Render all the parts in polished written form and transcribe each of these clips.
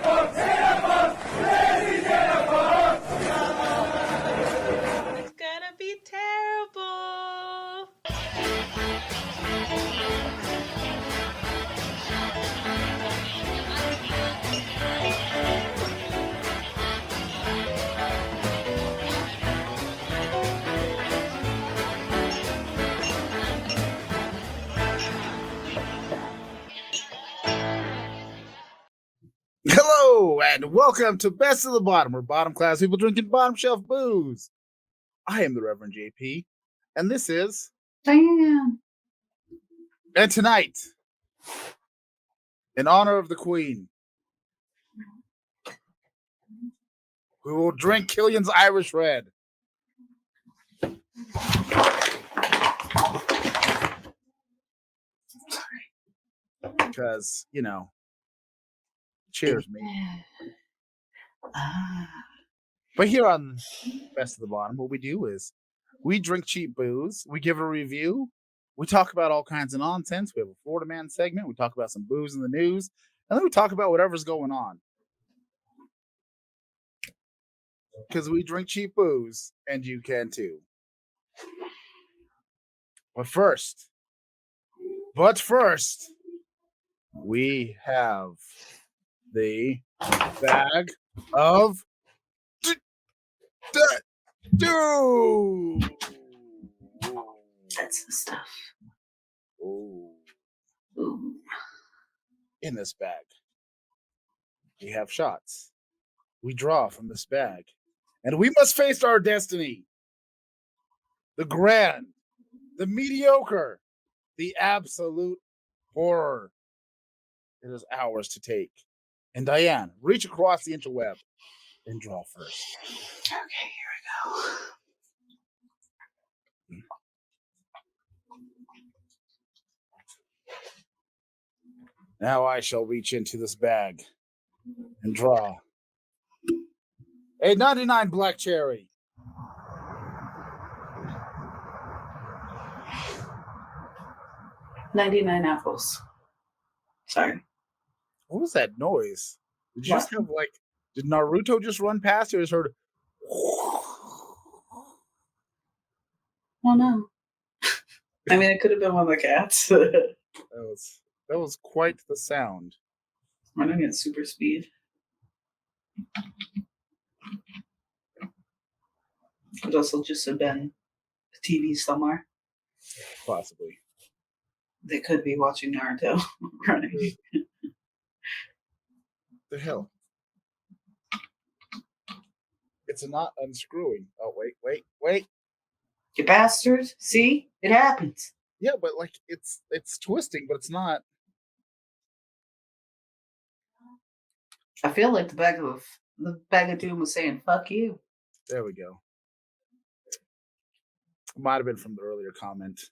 It's gonna be terrible. Hello and welcome to Best of the Bottom, where bottom class people drinking bottom shelf booze. I am the Reverend JP, and this is Diane. And tonight, in honor of the Queen, we will drink Killian's Irish Red. Because, cheers, me. But here on Best of the Bottom, what we do is we drink cheap booze, we give a review, we talk about all kinds of nonsense. We have a Florida Man segment, we talk about some booze in the news, and then we talk about whatever's going on. Because we drink cheap booze, and you can too. But first, we have the bag of dude. That's the stuff. Ooh. Ooh. In this bag, we have shots. We draw from this bag, and we must face our destiny. The grand, the mediocre, the absolute horror. It is ours to take. And Diane, reach across the interweb and draw first. Okay, here we go. Now I shall reach into this bag and draw a 99 black cherry. $99 apples. Sorry. What was that noise? Did you just have did Naruto just run past you? I just heard. Oh no. I mean, it could have been one of the cats. That was quite the sound. Running at super speed. Could also just have been a TV somewhere. Possibly. They could be watching Naruto running. The hell? It's not unscrewing. Oh, wait. You bastards. See? It happens. Yeah, but it's twisting, but it's not. I feel like the bag of doom was saying, fuck you. There we go. Might have been from the earlier comment.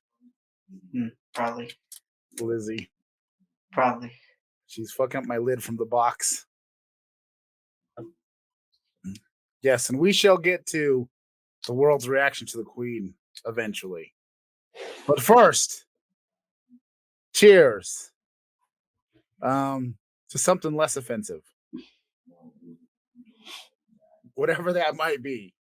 Probably. Lizzie. Probably. She's fucking up my lid from the box. Yes, and we shall get to the world's reaction to the Queen eventually. But first, cheers. To something less offensive. Whatever that might be.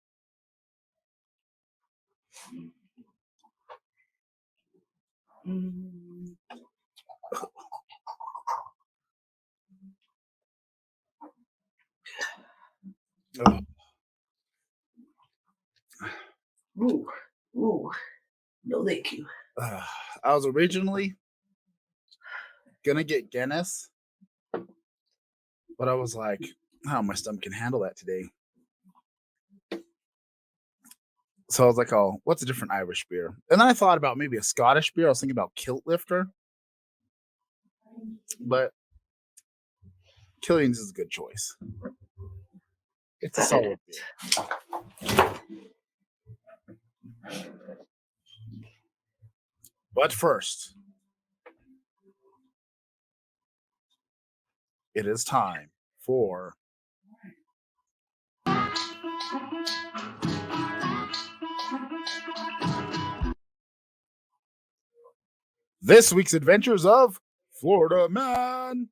Ooh. No, thank you. I was originally gonna get Guinness, but I was like, oh, my stomach can handle that today. So I was like, oh, what's a different Irish beer? And then I thought about maybe a Scottish beer. I was thinking about Kilt Lifter. But Killian's is a good choice. It's a solid beer. But first, it is time for this week's adventures of Florida Man.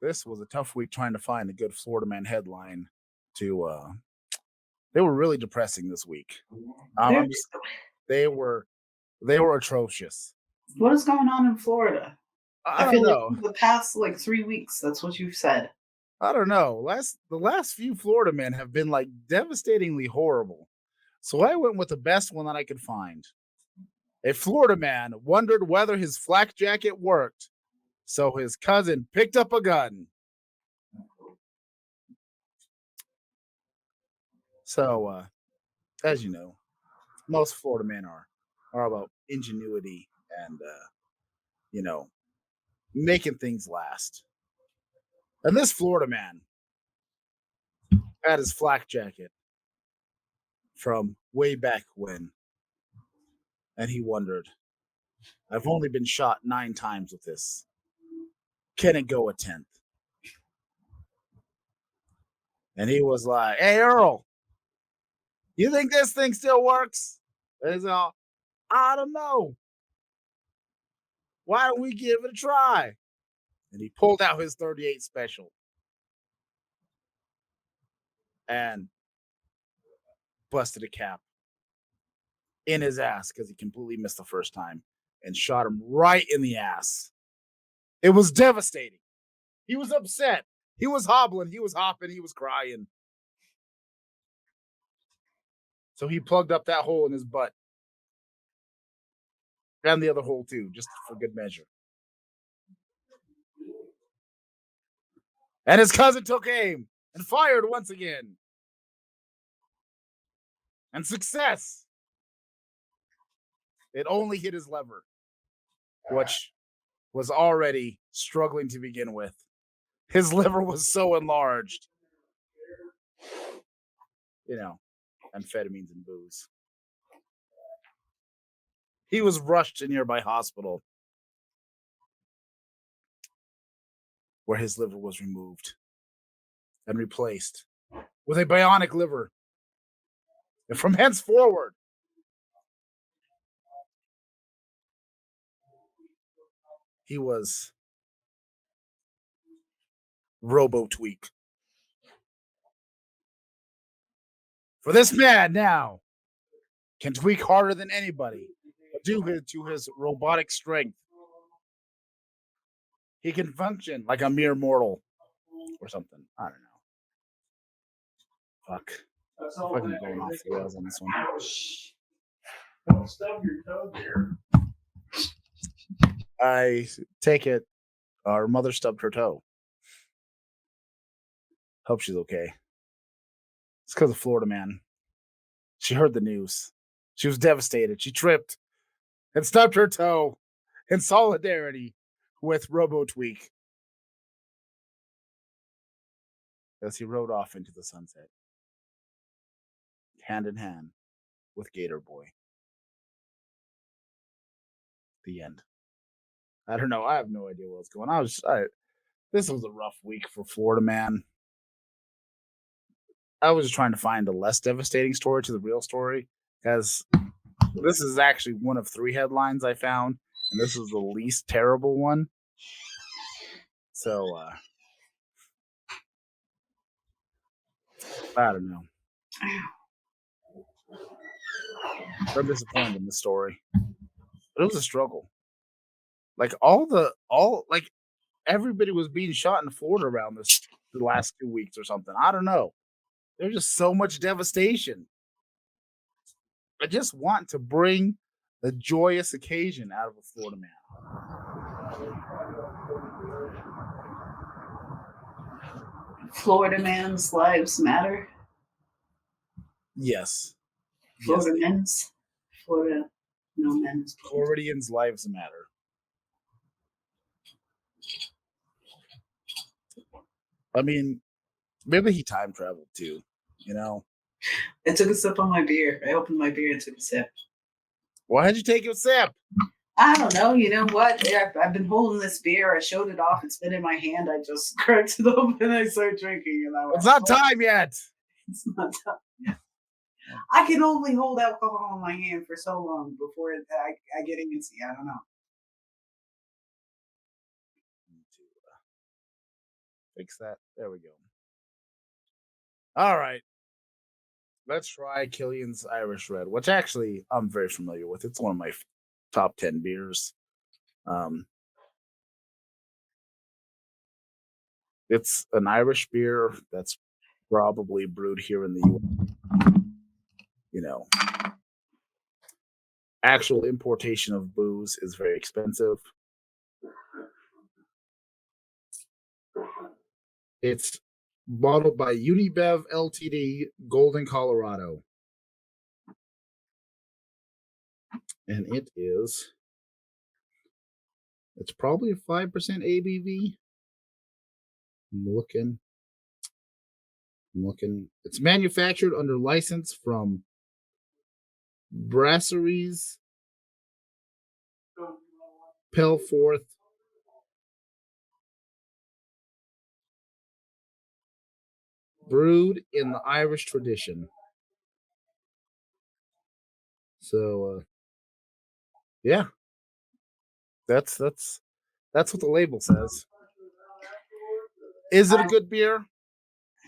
this was a tough week trying to find a good Florida man headline to they were really depressing this week. They were atrocious. What is going on in Florida? I feel don't like know. the past 3 weeks, that's what you've said. I don't know. The last few Florida men have been devastatingly horrible. So I went with the best one that I could find. A Florida man wondered whether his flak jacket worked, so his cousin picked up a gun. So, as you know, most Florida men are about ingenuity and making things last. And this Florida man had his flak jacket from way back when, and he wondered, I've only been shot 9 times with this. Can it go a 10th? And he was like, hey, Earl, you think this thing still works? And he's all, I don't know. Why don't we give it a try? And he pulled out his 38 special and busted a cap in his ass because he completely missed the first time and shot him right in the ass. It was devastating. He was upset. He was hobbling. He was hopping. He was crying. So he plugged up that hole in his butt. And the other hole too, just for good measure. And his cousin took aim and fired once again. And success. It only hit his lever, which was already struggling to begin with. His liver was so enlarged. Amphetamines and booze. He was rushed to a nearby hospital where his liver was removed and replaced with a bionic liver. And from henceforward, he was Robo-Tweak. For this man now can tweak harder than anybody due to his robotic strength. He can function like a mere mortal or something. I don't know. Fuck. I'm fucking going off the rails on this one. Don't stub your toe there. I take it our mother stubbed her toe. Hope she's okay. It's because of Florida man. She heard the news. She was devastated. She tripped and stubbed her toe in solidarity with Robo-Tweak as he rode off into the sunset, hand in hand with Gator Boy. The end. I don't know. I have no idea what's going on. This was a rough week for Florida man. I was just trying to find a less devastating story to the real story, because this is actually one of 3 headlines I found, and this is the least terrible one. So, I don't know. I'm disappointed in the story, but it was a struggle. Everybody was being shot in Florida around the last 2 weeks or something. I don't know. There's just so much devastation. I just want to bring the joyous occasion out of a Florida man. Florida man's lives matter. Yes. Florida men's. Florida no men's. Floridians' lives matter. I mean, maybe he time traveled too, I took a sip on my beer. I opened my beer and took a sip. Why did you take a sip? I don't know. You know what? I've been holding this beer. I showed it off. It's been in my hand. I just cracked it open and I started drinking. And I went, It's not time yet. It's not time yet. I can only hold alcohol in my hand for so long before I get antsy. I don't know. Fix that. There we go. All right. Let's try Killian's Irish Red, which actually I'm very familiar with. It's one of my top 10 beers. It's an Irish beer that's probably brewed here in the U.S. You know, actual importation of booze is very expensive. It's bottled by Unibev Ltd, Golden, Colorado. And it's probably a 5% ABV. I'm looking. It's manufactured under license from Brasseries Pelforth. Brewed in the Irish tradition. So, yeah, that's what the label says. Is it a good beer?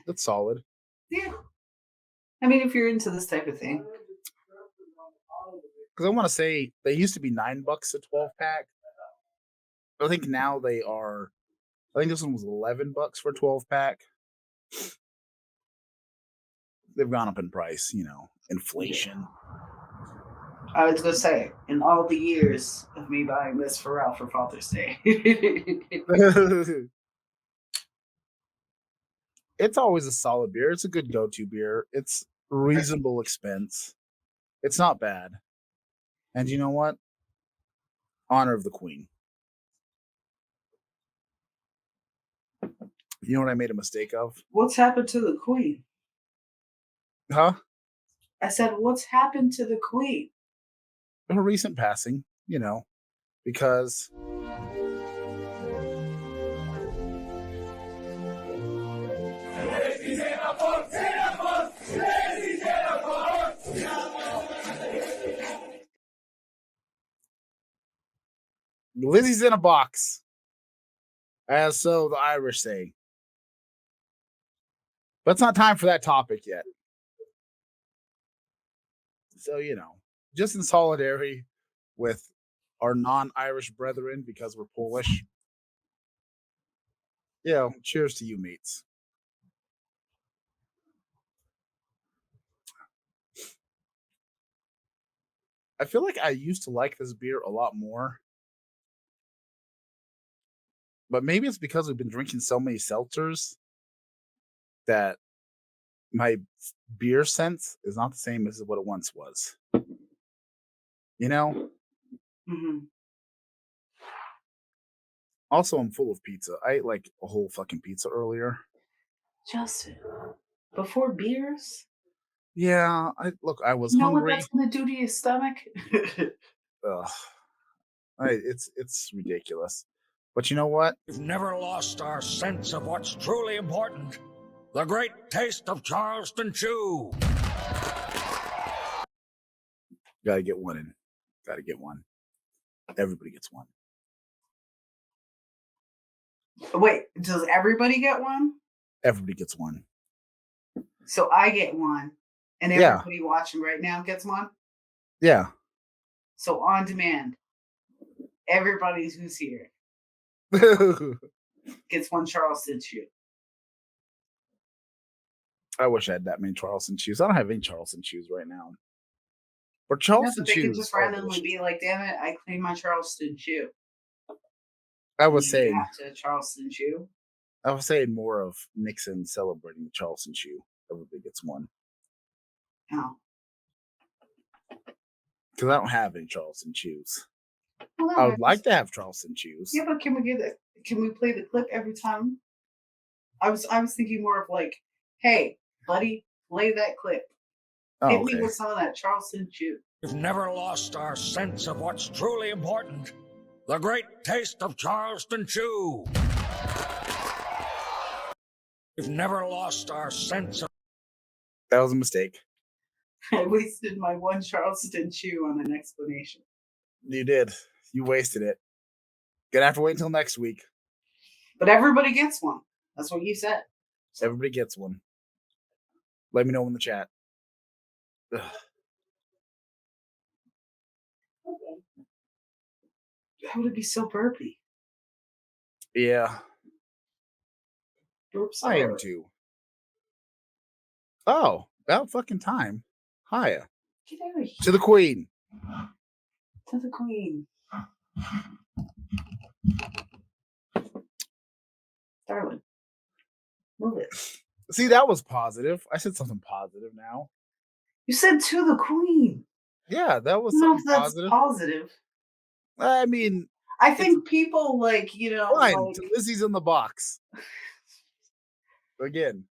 It's solid. Yeah. I mean, if you're into this type of thing. Because I want to say they used to be $9 a 12-pack. I think now they are. I think this one was $11 for a 12-pack. They've gone up in price, inflation. I was going to say, in all the years of me buying this for Ralph for Father's Day. It's always a solid beer. It's a good go-to beer. It's reasonable expense. It's not bad. And you know what? Honor of the Queen. You know what I made a mistake of? What's happened to the Queen? Huh? I said, what's happened to the Queen? Her recent passing, because Lizzie's in a box, as so the Irish say. But it's not time for that topic yet. So, just in solidarity with our non-Irish brethren, because we're Polish, cheers to you, mates. I feel like I used to like this beer a lot more. But maybe it's because we've been drinking so many seltzers that my beer sense is not the same as what it once was. Mm-hmm. Also, I'm full of pizza. I ate like a whole fucking pizza earlier. Justin, before beers? Yeah, I was you know hungry. What that's going to do to your stomach? Ugh. It's ridiculous. But you know what? We've never lost our sense of what's truly important. The great taste of Charleston Chew. Gotta get one in. Gotta get one. Everybody gets one. Wait, does everybody get one? Everybody gets one. So I get one, and everybody watching right now gets one? Yeah. So on demand, everybody who's here gets one Charleston Chew. I wish I had that many Charleston Chews. I don't have any Charleston Chews right now. But Charleston Chews. They could just randomly be like, damn it, I claim my Charleston Chew. I was saying to Charleston Chew. I was saying more of Nixon celebrating the Charleston Chew. Everybody gets one. Oh. Because I don't have any Charleston Chews. Well, I would like to have Charleston Chews. Yeah, but can we play the clip every time? I was thinking more of like, hey, buddy, play that clip. Hit me with some of that Charleston Chew. We've never lost our sense of what's truly important. The great taste of Charleston Chew. We've never lost our sense of... That was a mistake. I wasted my one Charleston Chew on an explanation. You did. You wasted it. Gonna have to wait until next week. But everybody gets one. That's what you said. Everybody gets one. Let me know in the chat. Ugh. How would it be so burpy? Yeah, Burps I am are- too. Oh, about fucking time. Hiya. Get out of here. To the queen. To the queen. Darling. Move it. See, that was positive. I said something positive now. You said to the queen. Yeah, that was I don't know if something that's positive. positive. I mean, I think people like, you know, fine. like, To Lizzie's in the box. Again.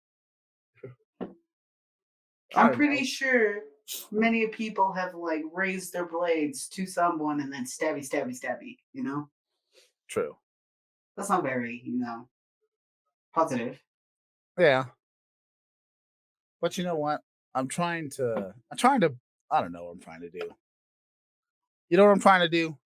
I'm pretty sure many people have like raised their blades to someone and then stabby, stabby, stabby, you know? True. That's not very, you know, positive. Yeah. But you know what? I'm trying to, I don't know what I'm trying to do. You know what I'm trying to do?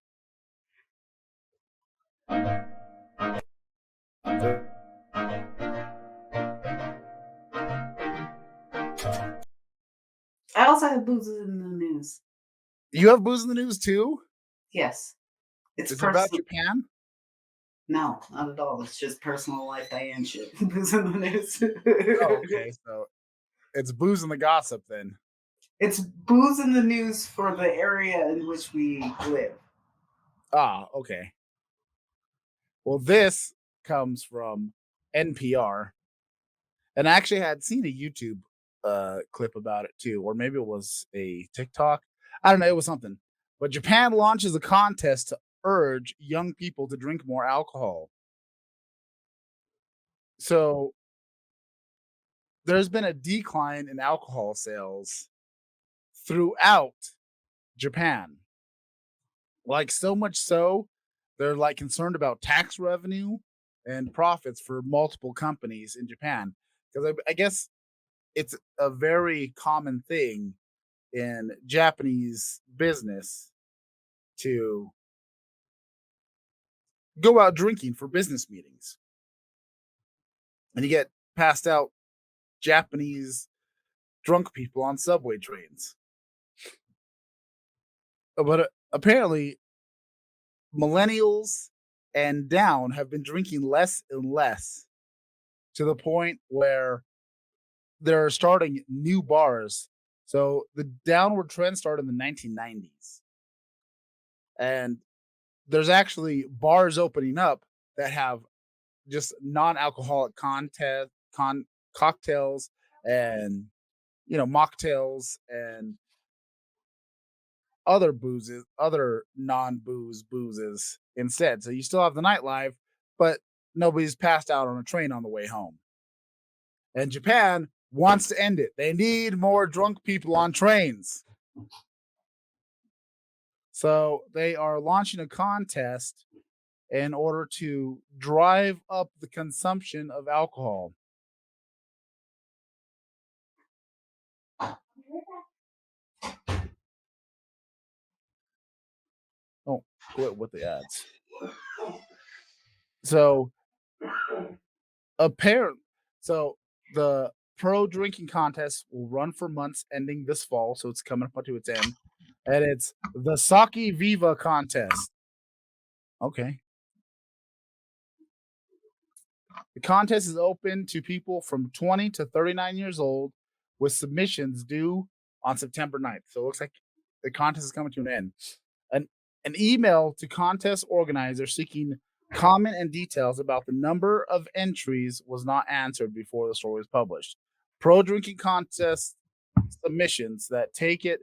I also have boozes in the news. You have booze in the news too? Yes. It's Is it about personal. Japan? No, not at all. It's just personal life Diane shit. Booze in the news. Oh, okay. So it's booze in the gossip then. It's booze in the news for the area in which we live. Ah, okay. Well, this comes from NPR. And I actually had seen a YouTube clip about it too, or maybe it was a TikTok. I don't know, it was something. But Japan launches a contest to urge young people to drink more alcohol. So there's been a decline in alcohol sales throughout Japan. Like so much so, they're like concerned about tax revenue and profits for multiple companies in Japan. Because I guess it's a very common thing in Japanese business to go out drinking for business meetings. And you get passed out Japanese drunk people on subway trains. But apparently, millennials and down have been drinking less and less to the point where they're starting new bars. So the downward trend started in the 1990s. And there's actually bars opening up that have just non-alcoholic cocktails and mocktails and other boozes, other non-booze boozes instead. So you still have the nightlife, but nobody's passed out on a train on the way home. And Japan wants to end it. They need more drunk people on trains. So they are launching a contest in order to drive up the consumption of alcohol. Oh, quit with the ads. So the pro drinking contest will run for months ending this fall, so it's coming up to its end. And it's the Sake Viva contest. Okay. The contest is open to people from 20 to 39 years old with submissions due on September 9th. So it looks like the contest is coming to an end. An email to contest organizers seeking comment and details about the number of entries was not answered before the story was published. Pro drinking contest submissions that take it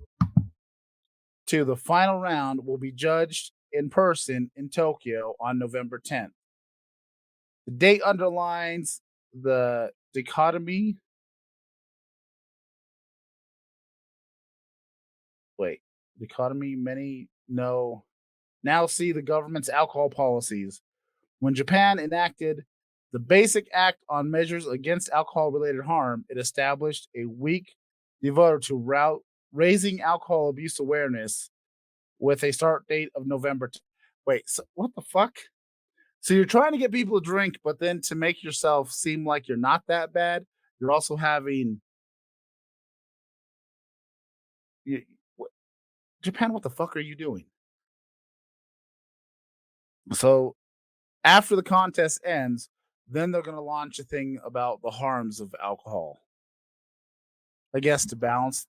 to the final round will be judged in person in Tokyo on November 10th. The date underlines the dichotomy. Many know now see the government's alcohol policies. When Japan enacted the Basic Act on Measures Against Alcohol-Related Harm, it established a week devoted to raising alcohol abuse awareness with a start date of November. Wait, so what the fuck? So you're trying to get people to drink, but then to make yourself seem like you're not that bad, you're also having Japan. What the fuck are you doing? So after the contest ends, then they're going to launch a thing about the harms of alcohol. I guess to balance.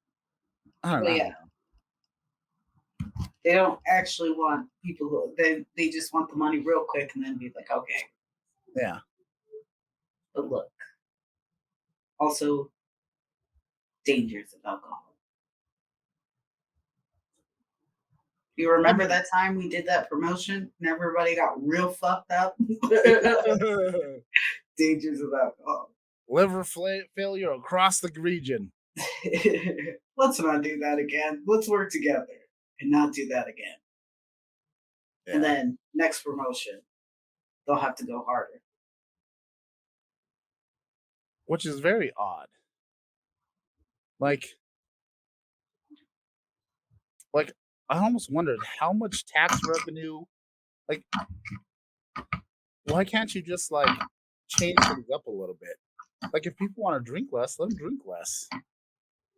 I don't Well, know. yeah. They don't actually want people who they just want the money real quick and then be like, okay. Yeah. But look, also dangers of alcohol. You remember that time we did that promotion and everybody got real fucked up? Dangers of alcohol. Liver failure across the region. Let's not do that again. Let's work together and not do that again. Yeah. And then next promotion, they'll have to go harder. Which is very odd. Like I almost wondered how much tax revenue. Like, why can't you just like change things up a little bit? Like, if people want to drink less, let them drink less.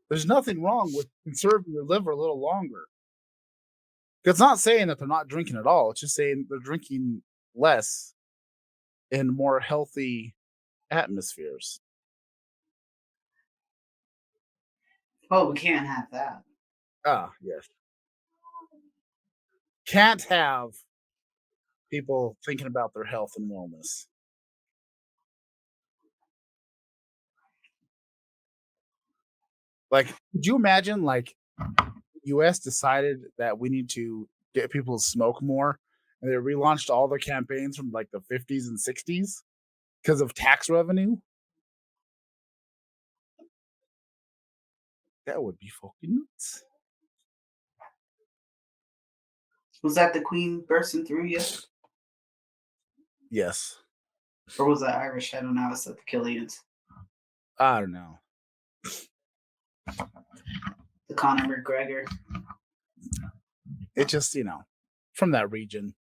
There's nothing wrong with conserving your liver a little longer. It's not saying that they're not drinking at all. It's just saying they're drinking less in more healthy atmospheres. Oh, we can't have that. Ah, yes. Can't have people thinking about their health and wellness. Like, could you imagine, like, U.S. decided that we need to get people to smoke more, and they relaunched all their campaigns from like the 50s and 60s because of tax revenue? That would be fucking nuts. Was that the Queen bursting through you? Yes. Or was that Irish? I don't know. Was that the Killians? I don't know. The Conor McGregor. It just, from that region.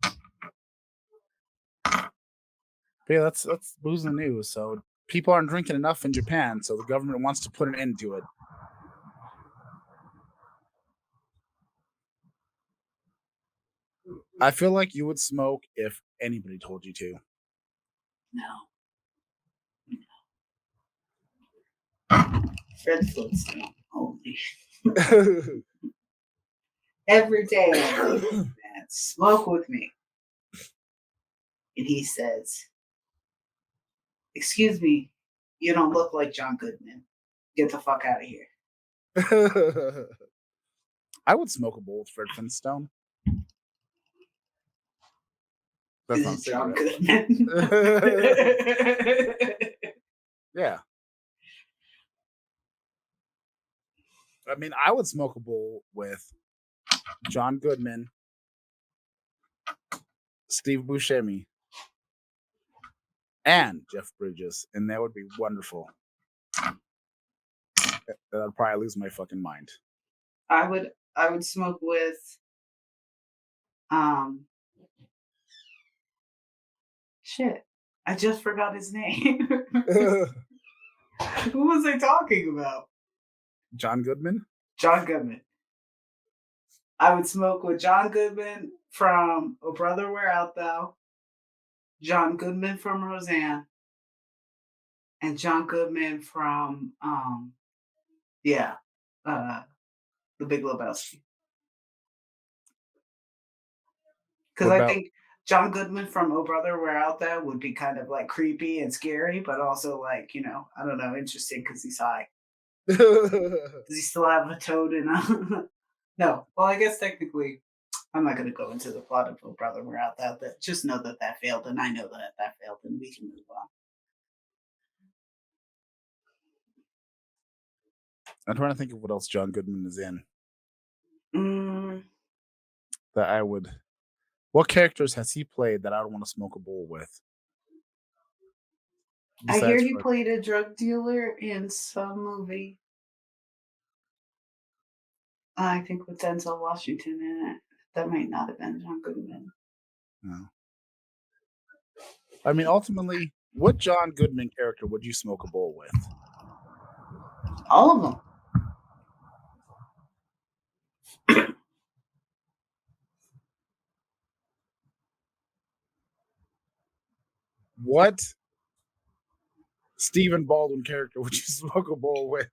But yeah, that's booze in the news. So people aren't drinking enough in Japan, so the government wants to put an end to it. I feel like you would smoke if anybody told you to. No. Fred Flintstone only. Every day, I'm like, man, smoke with me. And he says, excuse me, you don't look like John Goodman. Get the fuck out of here. I would smoke a bowl with Fred Flintstone. That's Is it John Goodman? Yeah. I mean, I would smoke a bowl with John Goodman, Steve Buscemi, and Jeff Bridges, and that would be wonderful. I'd probably lose my fucking mind. I would smoke with shit. I just forgot his name. Who was I talking about? John Goodman? John Goodman. I would smoke with John Goodman from Oh Brother, Where Art Thou? John Goodman from Roseanne. And John Goodman from The Big Lebowski. Because I think John Goodman from Oh Brother, Where Art Thou would be kind of like creepy and scary, but also like, I don't know, interesting because he's high. Does he still have a toad in a... No. Well, I guess technically, I'm not going to go into the plot of Oh Brother, Where Art Thou. But just know that failed, and I know that failed, and we can move on. I'm trying to think of what else John Goodman is in. That I would... What characters has he played that I don't want to smoke a bowl with? I hear he played a drug dealer in some movie. I think with Denzel Washington in it. That might not have been John Goodman. No. I mean, ultimately, what John Goodman character would you smoke a bowl with? All of them. What Stephen Baldwin character would you smoke a bowl with?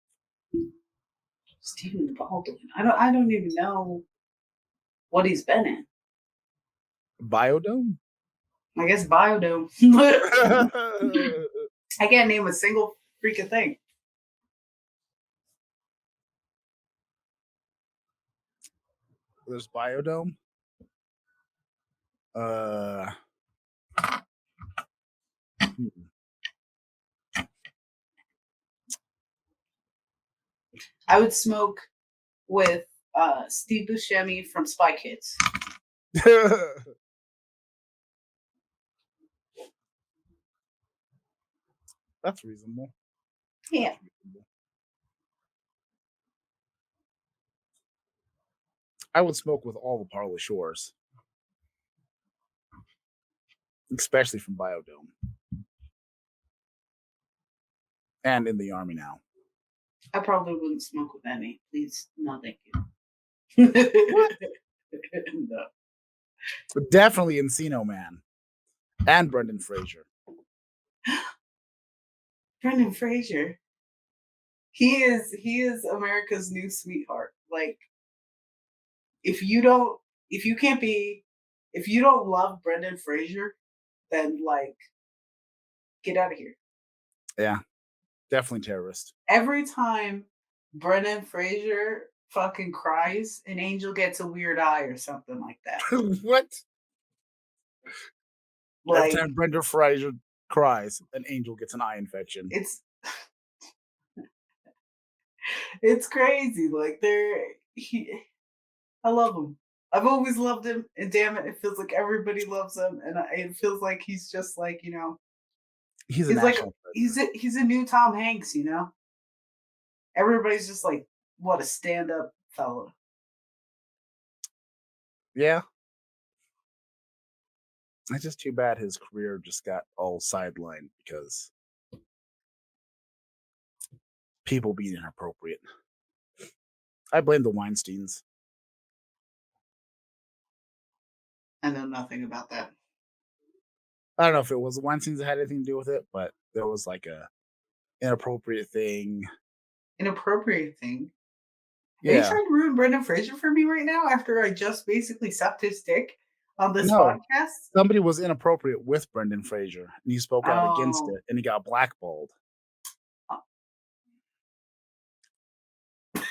Stephen Baldwin. I don't even know what he's been in. Biodome? I guess Biodome. I can't name a single freaking thing. There's Biodome. I would smoke with Steve Buscemi from Spy Kids. That's reasonable. Yeah. I would smoke with all the Parley Shores, especially from Biodome. And in the Army now. I probably wouldn't smoke with any. Please, no, thank you. What? No. But definitely Encino Man. And Brendan Fraser. Brendan Fraser. He is America's new sweetheart. Like, if you don't love Brendan Fraser, then like get out of here. Yeah. Definitely terrorist. Every time Brendan Fraser fucking cries, an angel gets a weird eye or something like that. What? Like, every time Brendan Fraser cries, an angel gets an eye infection. It's crazy. Like I love him. I've always loved him, and damn it, it feels like everybody loves him, and it feels like he's just like, you know, he's a new Tom Hanks, you know. Everybody's just like, what a stand-up fella. Yeah. It's just too bad his career just got all sidelined because people being inappropriate. I blame the Weinsteins. I know nothing about that. I don't know if it was the Weinsteins that had anything to do with it, but there was like a inappropriate thing. Inappropriate thing? Yeah. Are you trying to ruin Brendan Fraser for me right now after I just basically sucked his dick on this podcast? Somebody was inappropriate with Brendan Fraser, and he spoke out against it, and he got blackballed.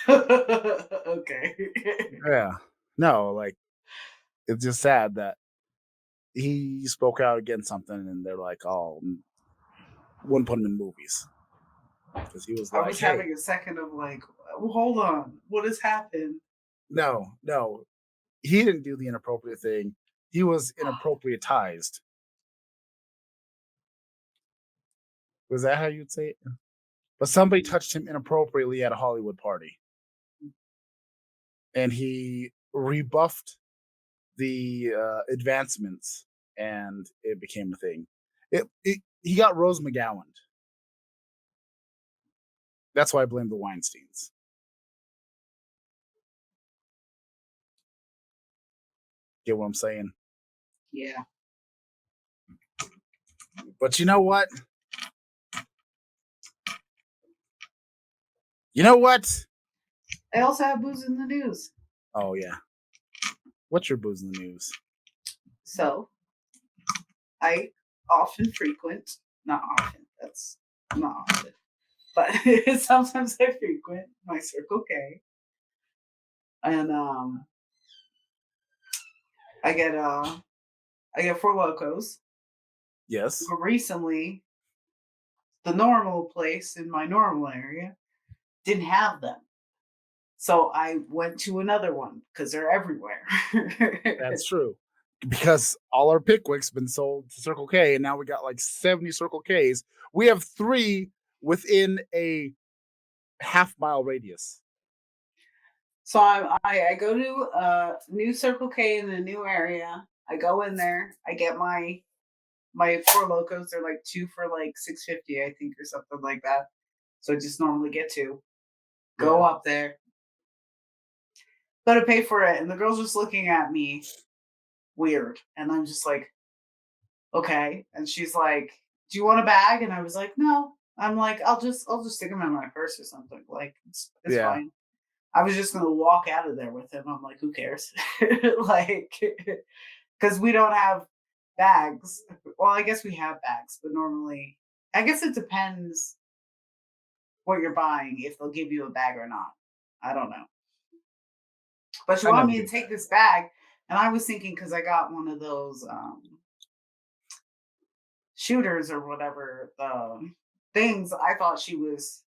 Okay. Yeah. No, like, it's just sad that he spoke out against something, and they're like, oh, wouldn't put him in movies. Because he was like, I was having a second of like, hold on, what has happened? No, he didn't do the inappropriate thing. He was inappropriatized. Was that how you'd say it? But somebody touched him inappropriately at a Hollywood party. And he rebuffed the advancements, and it became a thing. He got Rose McGowan. That's why I blame the Weinsteins. Get what I'm saying? Yeah. But you know what? You know what? I also have booze in the news. Oh, yeah. What's your booze in the news? So, I often frequent, not often, that's not often, but sometimes I frequent my Circle K. And I get Four Locos. Yes. But recently, the normal place in my normal area didn't have them. So I went to another one because they're everywhere. That's true. Because all our Pickwicks been sold to Circle K, and now we got like 70 Circle Ks. We have 3 within a half-mile radius. So I go to a new Circle K in a new area. I go in there. I get my my Four Locos are like 2 for like $6.50, I think, or something like that. So I just normally get 2. Go up there, go to pay for it, and the girl's just looking at me weird, and I'm just like, okay. And she's like, "Do you want a bag?" And I was like, "No." I'm like, I'll just stick them in my purse or something. Like it's fine. I was just gonna walk out of there with him. I'm like, who cares? Like, because we don't have bags. Well, I guess we have bags, but normally, I guess it depends what you're buying if they'll give you a bag or not. I don't know. But she I wanted never me to did take that. this bag, and I was thinking because I got one of those shooters or whatever things, I thought she was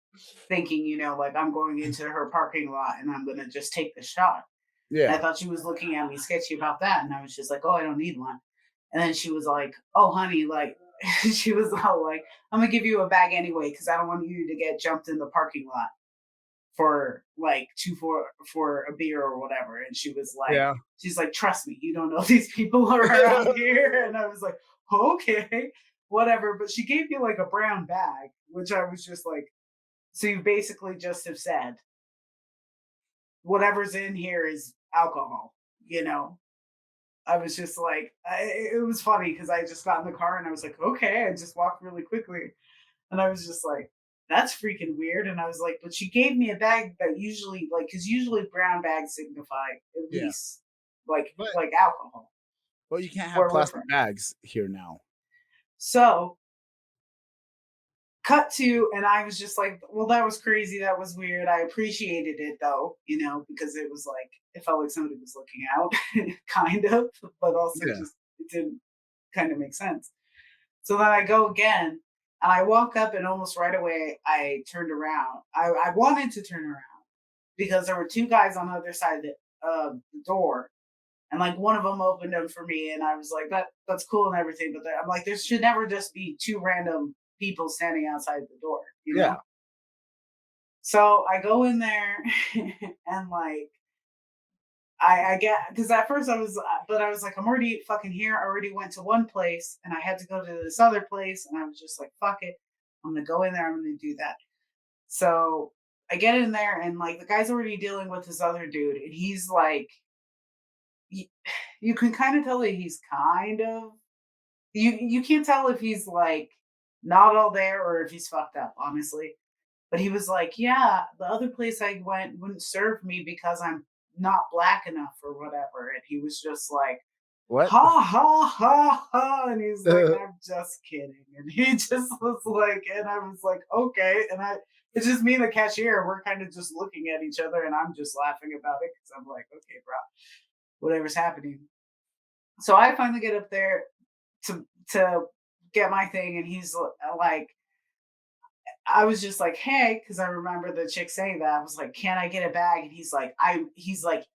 thinking, like I'm going into her parking lot and I'm gonna just take the shot. And I Yeah. thought she was looking at me sketchy about that, and I was just like, "Oh, I don't need one." And then she was like, "Oh, honey, like," she was all like, "I'm gonna give you a bag anyway because I don't want you to get jumped in the parking lot for like for a beer or whatever." And Yeah. she's like, "Trust me, you don't know these people are around here." And I was like, "Okay, whatever." But she gave me like a brown bag, which I was just like, "So you basically just have said whatever's in here is alcohol," you know?" I was just like, it was funny because I just got in the car and I was like, okay, I just walked really quickly. And I was just like, that's freaking weird. And I was like, but she gave me a bag that usually, like, because usually brown bags signify at Yeah. least like But like alcohol you can't have where we're plastic from. bags here now. So cut to, and I was just like, well, that was crazy. That was weird. I appreciated it though, because it was like, it felt like somebody was looking out, kind of, but also Yeah. just, it didn't kind of make sense. So then I go again and I walk up, and almost right away I turned around. I wanted to turn around because there were 2 guys on the other side of the door. And like one of them opened them for me, and I was like, that's cool and everything. But I'm like, there should never just be 2 random people standing outside the door, Yeah. So I go in there and like I get, because at first but I was like, I'm already fucking here. I already went to one place and I had to go to this other place. And I was just like, fuck it. I'm going to go in there. I'm going to do that. So I get in there, and like the guy's already dealing with this other dude. And he's like, you, you can kind of tell that he's kind of, you can't tell if he's like not all there or if he's fucked up, honestly. But he was like, yeah, the other place I went wouldn't serve me because I'm not black enough or whatever. And he was just like, What? ha ha ha ha. And he's like, I'm just kidding. And he just was like, and I was like, okay. And it's just me and the cashier. We're kind of just looking at each other, and I'm just laughing about it because I'm like, okay, bro, whatever's happening. So I finally get up there to get my thing, and he's like, I was just like, hey, because I remember the chick saying that. I was like, can I get a bag? And he's like,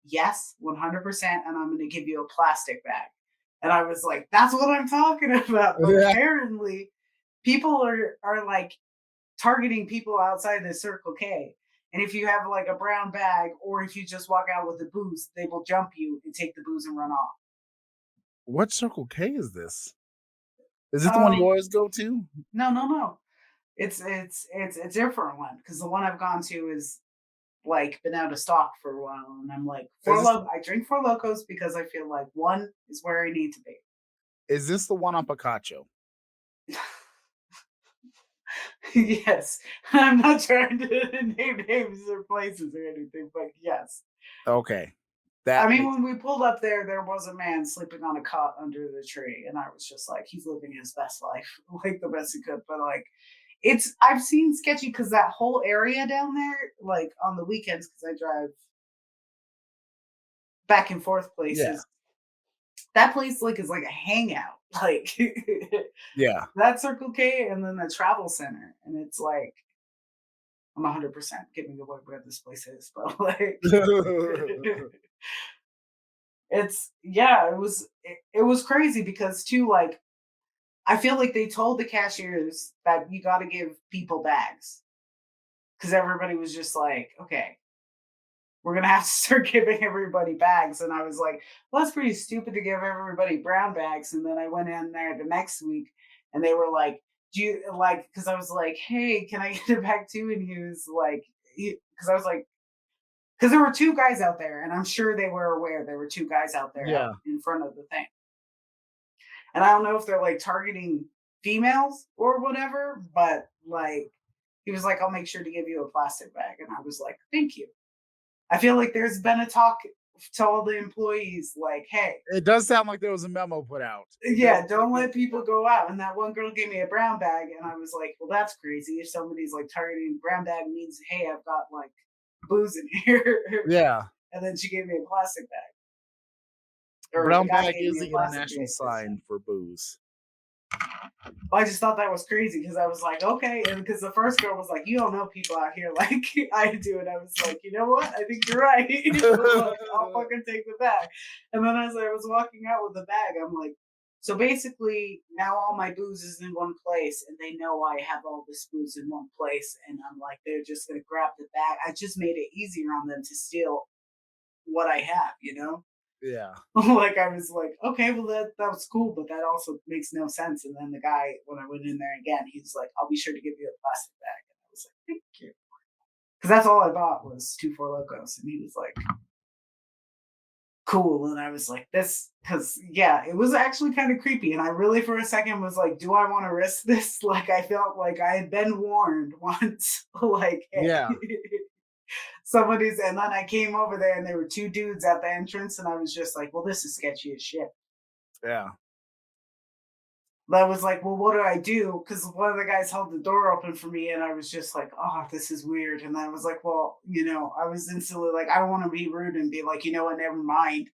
yes, 100%, and I'm gonna give you a plastic bag. And I was like, that's what I'm talking about. But Yeah. apparently, people are like targeting people outside the Circle K. And if you have like a brown bag, or if you just walk out with the booze, they will jump you and take the booze and run off. What Circle K is this? Is this the one you Um, always go to? no. It's a different one, because the one I've gone to is like been out of stock for a while, and I'm like, Is this I drink Four Locos because I feel like one is where I need to be. the one on Picacho? Yes, I'm not trying to name names or places or anything, but yes. Okay. I That mean, makes when we pulled up there was a man sleeping on a cot under the tree, and I was just like, he's living his best life, like the best he could. But like, I've seen sketchy because that whole area down there, like on the weekends, because I drive back and forth yeah. places. That place like is like a hangout, like Yeah. that Circle K, and then the travel center, and it's like I'm 100% giving away where this place is, but like it was crazy because too, like, I feel like they told the cashiers that you got to give people bags because everybody was just like, okay, we're gonna have to start giving everybody bags. And I was like, well, that's pretty stupid to give everybody brown bags. And then I went in there the next week and they were like, do you like, because I was like, hey, can I get a bag too? And he was like, because I was like, because there were two guys out there, and I'm sure they were aware there were two guys out there out in front of the thing. And I don't know if they're like targeting females or whatever, but like he was like, I'll make sure to give you a plastic bag. And I was like, thank you. I feel like there's been a talk to all the employees, like, hey. It does sound like there was a memo put out. Yeah, don't let people go out. And that one girl gave me a brown bag, and I was like, well, that's crazy. If somebody's like targeting brown bag means, hey, I've got like booze in here. Yeah. And then she gave me a plastic bag. Or brown bag is the international sign for booze. Well, I just thought that was crazy because I was like, okay. And because the first girl was like, you don't know people out here like I do. And I was like, you know what? I think you're right. Like, I'll fucking take the bag. And then as I was walking out with the bag, I'm like, so basically now all my booze is in one place and they know I have all this booze in one place. And I'm like, they're just going to grab the bag. I just made it easier on them to steal what I have, you know? Yeah. Like I was like, okay, well that was cool, but that also makes no sense. And then the guy, when I went in there again, he's like, I'll be sure to give you a plastic bag. And I was like, thank you. Because that's all I bought was 2 4 Locos. And he was like, cool. And I was like, this, because yeah, it was actually kind of creepy. And I really for a second was like, do I want to risk this? Like I felt like I had been warned once. Like, hey. Yeah. Somebody's, and then I came over there and there were 2 dudes at the entrance, and I was just like, well, this is sketchy as shit. Yeah. But I was like, well, what do I do? Because one of the guys held the door open for me, and I was just like, oh, this is weird. And I was like, well, you know, I was instantly like, I don't want to be rude and be like, you know what, never mind.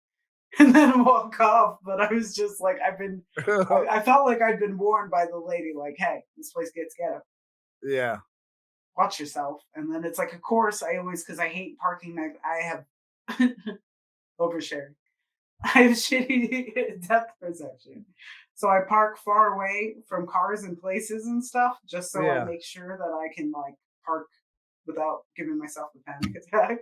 And then walk off. But I was just like, I felt like I'd been warned by the lady, like, hey, this place gets ghetto. Yeah. Watch yourself. And then it's like, of course, I always, because I hate parking, I have oversharing. I have shitty depth perception. So I park far away from cars and places and stuff, just so I make sure that I can like park without giving myself a panic attack.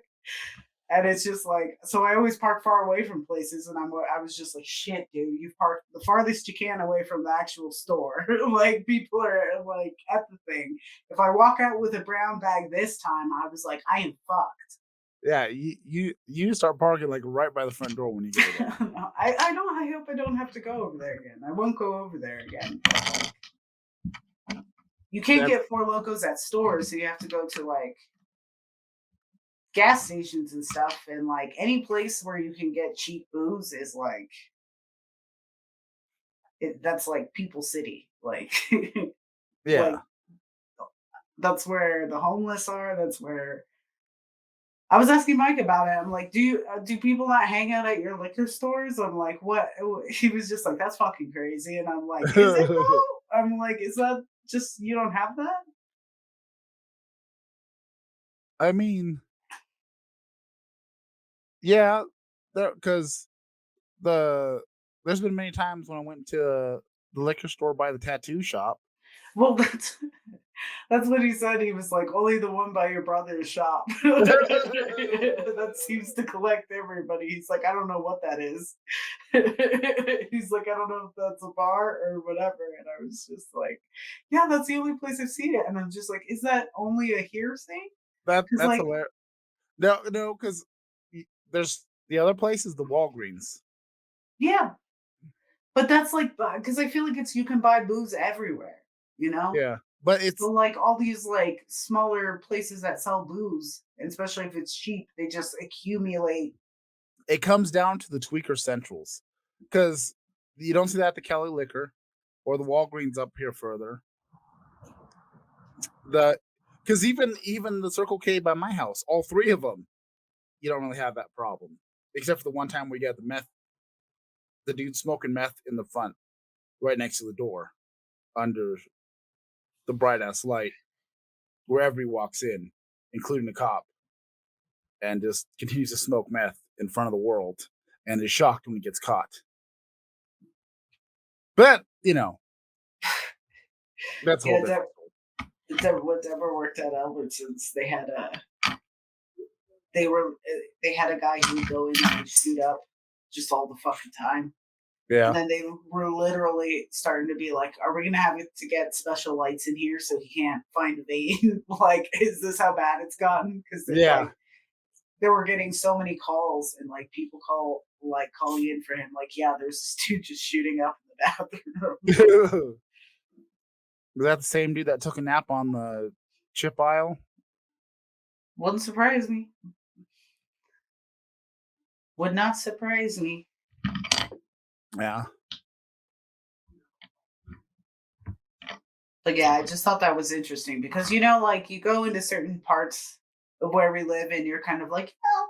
And it's just like, so I always park far away from places, and I was just like, shit, dude, you've parked the farthest you can away from the actual store. Like people are like at the thing. If I walk out with a brown bag this time, I was like, I am fucked. Yeah, you start parking like right by the front door when you get there. No, I hope I don't have to go over there again. I won't go over there again. You can't get 4 Locos at stores, so you have to go to like gas stations and stuff, and like any place where you can get cheap booze is like that's like People City, like yeah, like, that's where the homeless are. That's where I was asking Mike about it. I'm like, do people not hang out at your liquor stores? I'm like, what? He was just like, that's fucking crazy. And I'm like, is it though? I'm like, is that just you don't have that? I mean, yeah, because there's been many times when I went to the liquor store by the tattoo shop. Well, that's what he said. He was like, only the one by your brother's shop. That seems to collect everybody. He's like, I don't know what that is. He's like, I don't know if that's a bar or whatever. And I was just like, yeah, that's the only place I've seen it. And I'm just like, is that only a hearsay? That's like, hilarious. No, because there's the other place is the Walgreens. Yeah. But that's like, because I feel like you can buy booze everywhere, you know? Yeah. But it's so like all these like smaller places that sell booze, especially if it's cheap, they just accumulate. It comes down to the tweaker centrals, because you don't see that at the Kelly Liquor or the Walgreens up here further. Because even the Circle K by my house, all 3 of them, you don't really have that problem, except for the one time we got the dude smoking meth in the front, right next to the door, under the bright ass light, wherever he walks in, including the cop, and just continues to smoke meth in front of the world, and is shocked when he gets caught. But you know, that's whole different. Whatever worked at Albertsons, they had they had a guy who would go in and shoot up just all the fucking time. Yeah. And then they were literally starting to be like, are we going to have to get special lights in here so he can't find a vein? Like, is this how bad it's gotten? Because like, they were getting so many calls and like people calling in for him. Like, yeah, there's this dude just shooting up in the bathroom. Was that the same dude that took a nap on the chip aisle? Wouldn't surprise me. Would not surprise me. Yeah. But yeah, I just thought that was interesting because, you know, like you go into certain parts of where we live and you're kind of like, oh,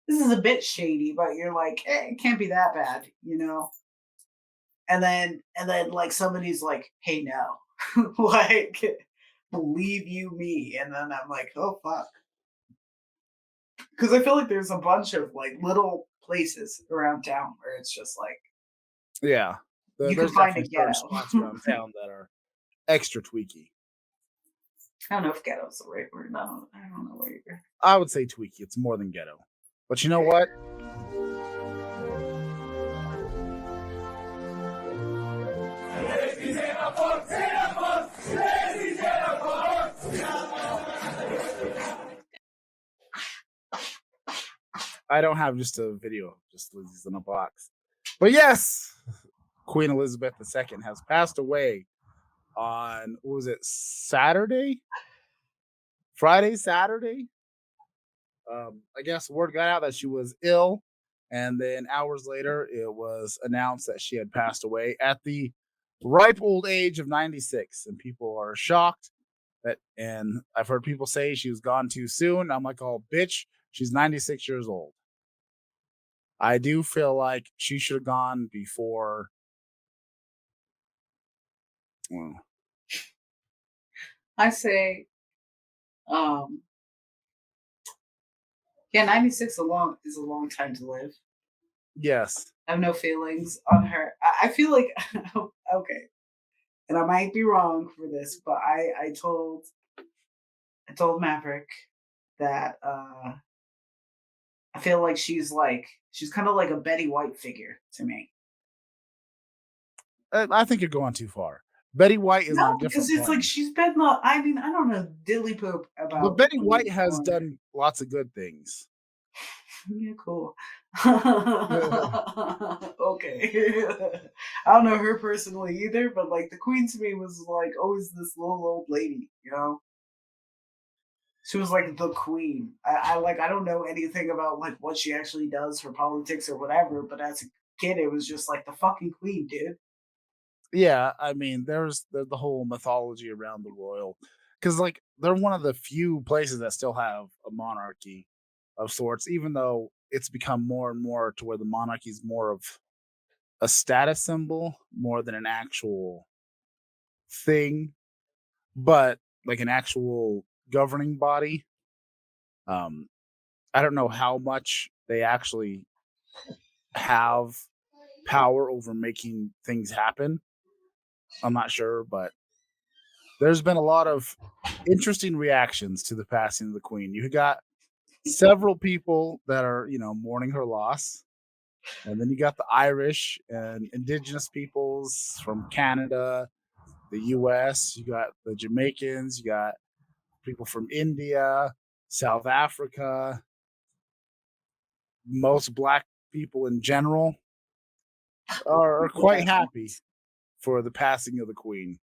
this is a bit shady, but you're like, it can't be that bad, you know? And then like somebody's like, hey, no, like, believe you me. And then I'm like, oh, fuck. Because I feel like there's a bunch of like little places around town where it's just like, yeah, you can find a ghetto. Spots around town that are extra tweaky. I don't know if ghetto's the right word. I don't know where you're. I would say tweaky. It's more than ghetto. But you know what? I don't have just a video, just Lizzie's in a box. But yes, Queen Elizabeth II has passed away on, what was it, Saturday? Saturday? I guess word got out that she was ill, and then hours later, it was announced that she had passed away at the ripe old age of 96, and people are shocked. And I've heard people say she was gone too soon. I'm like, oh, bitch, she's 96 years old. I do feel like she should have gone before. Well, I say, yeah, 96 is a long time to live. yes. I have no feelings on her. I feel like, okay, and I might be wrong for this, but I told Maverick that I feel like she's kind of like a Betty White figure to me. I think you're going too far. Betty White is on a different because it's plane. like she's been. I mean, I don't know dilly poop about. But Betty White has done lots of good things. Yeah, cool. Okay. I don't know her personally either, but like the Queen to me was like always this little old lady, you know? She was like the Queen. I don't know anything about like what she actually does for politics or whatever, but as a kid it was just like the fucking Queen, dude. Yeah, I mean, there's the whole mythology around the royal, because like they're one of the few places that still have a monarchy of sorts, even though it's become more and more to where the monarchy is more of a status symbol more than an actual thing, but like an actual governing body. I don't know how much they actually have power over making things happen. I'm not sure, but there's been a lot of interesting reactions to the passing of the Queen. You got several people that are, mourning her loss. And then you got the Irish and indigenous peoples from Canada, the US, you got the Jamaicans, you got people from India, South Africa, most Black people in general are quite happy for the passing of the Queen.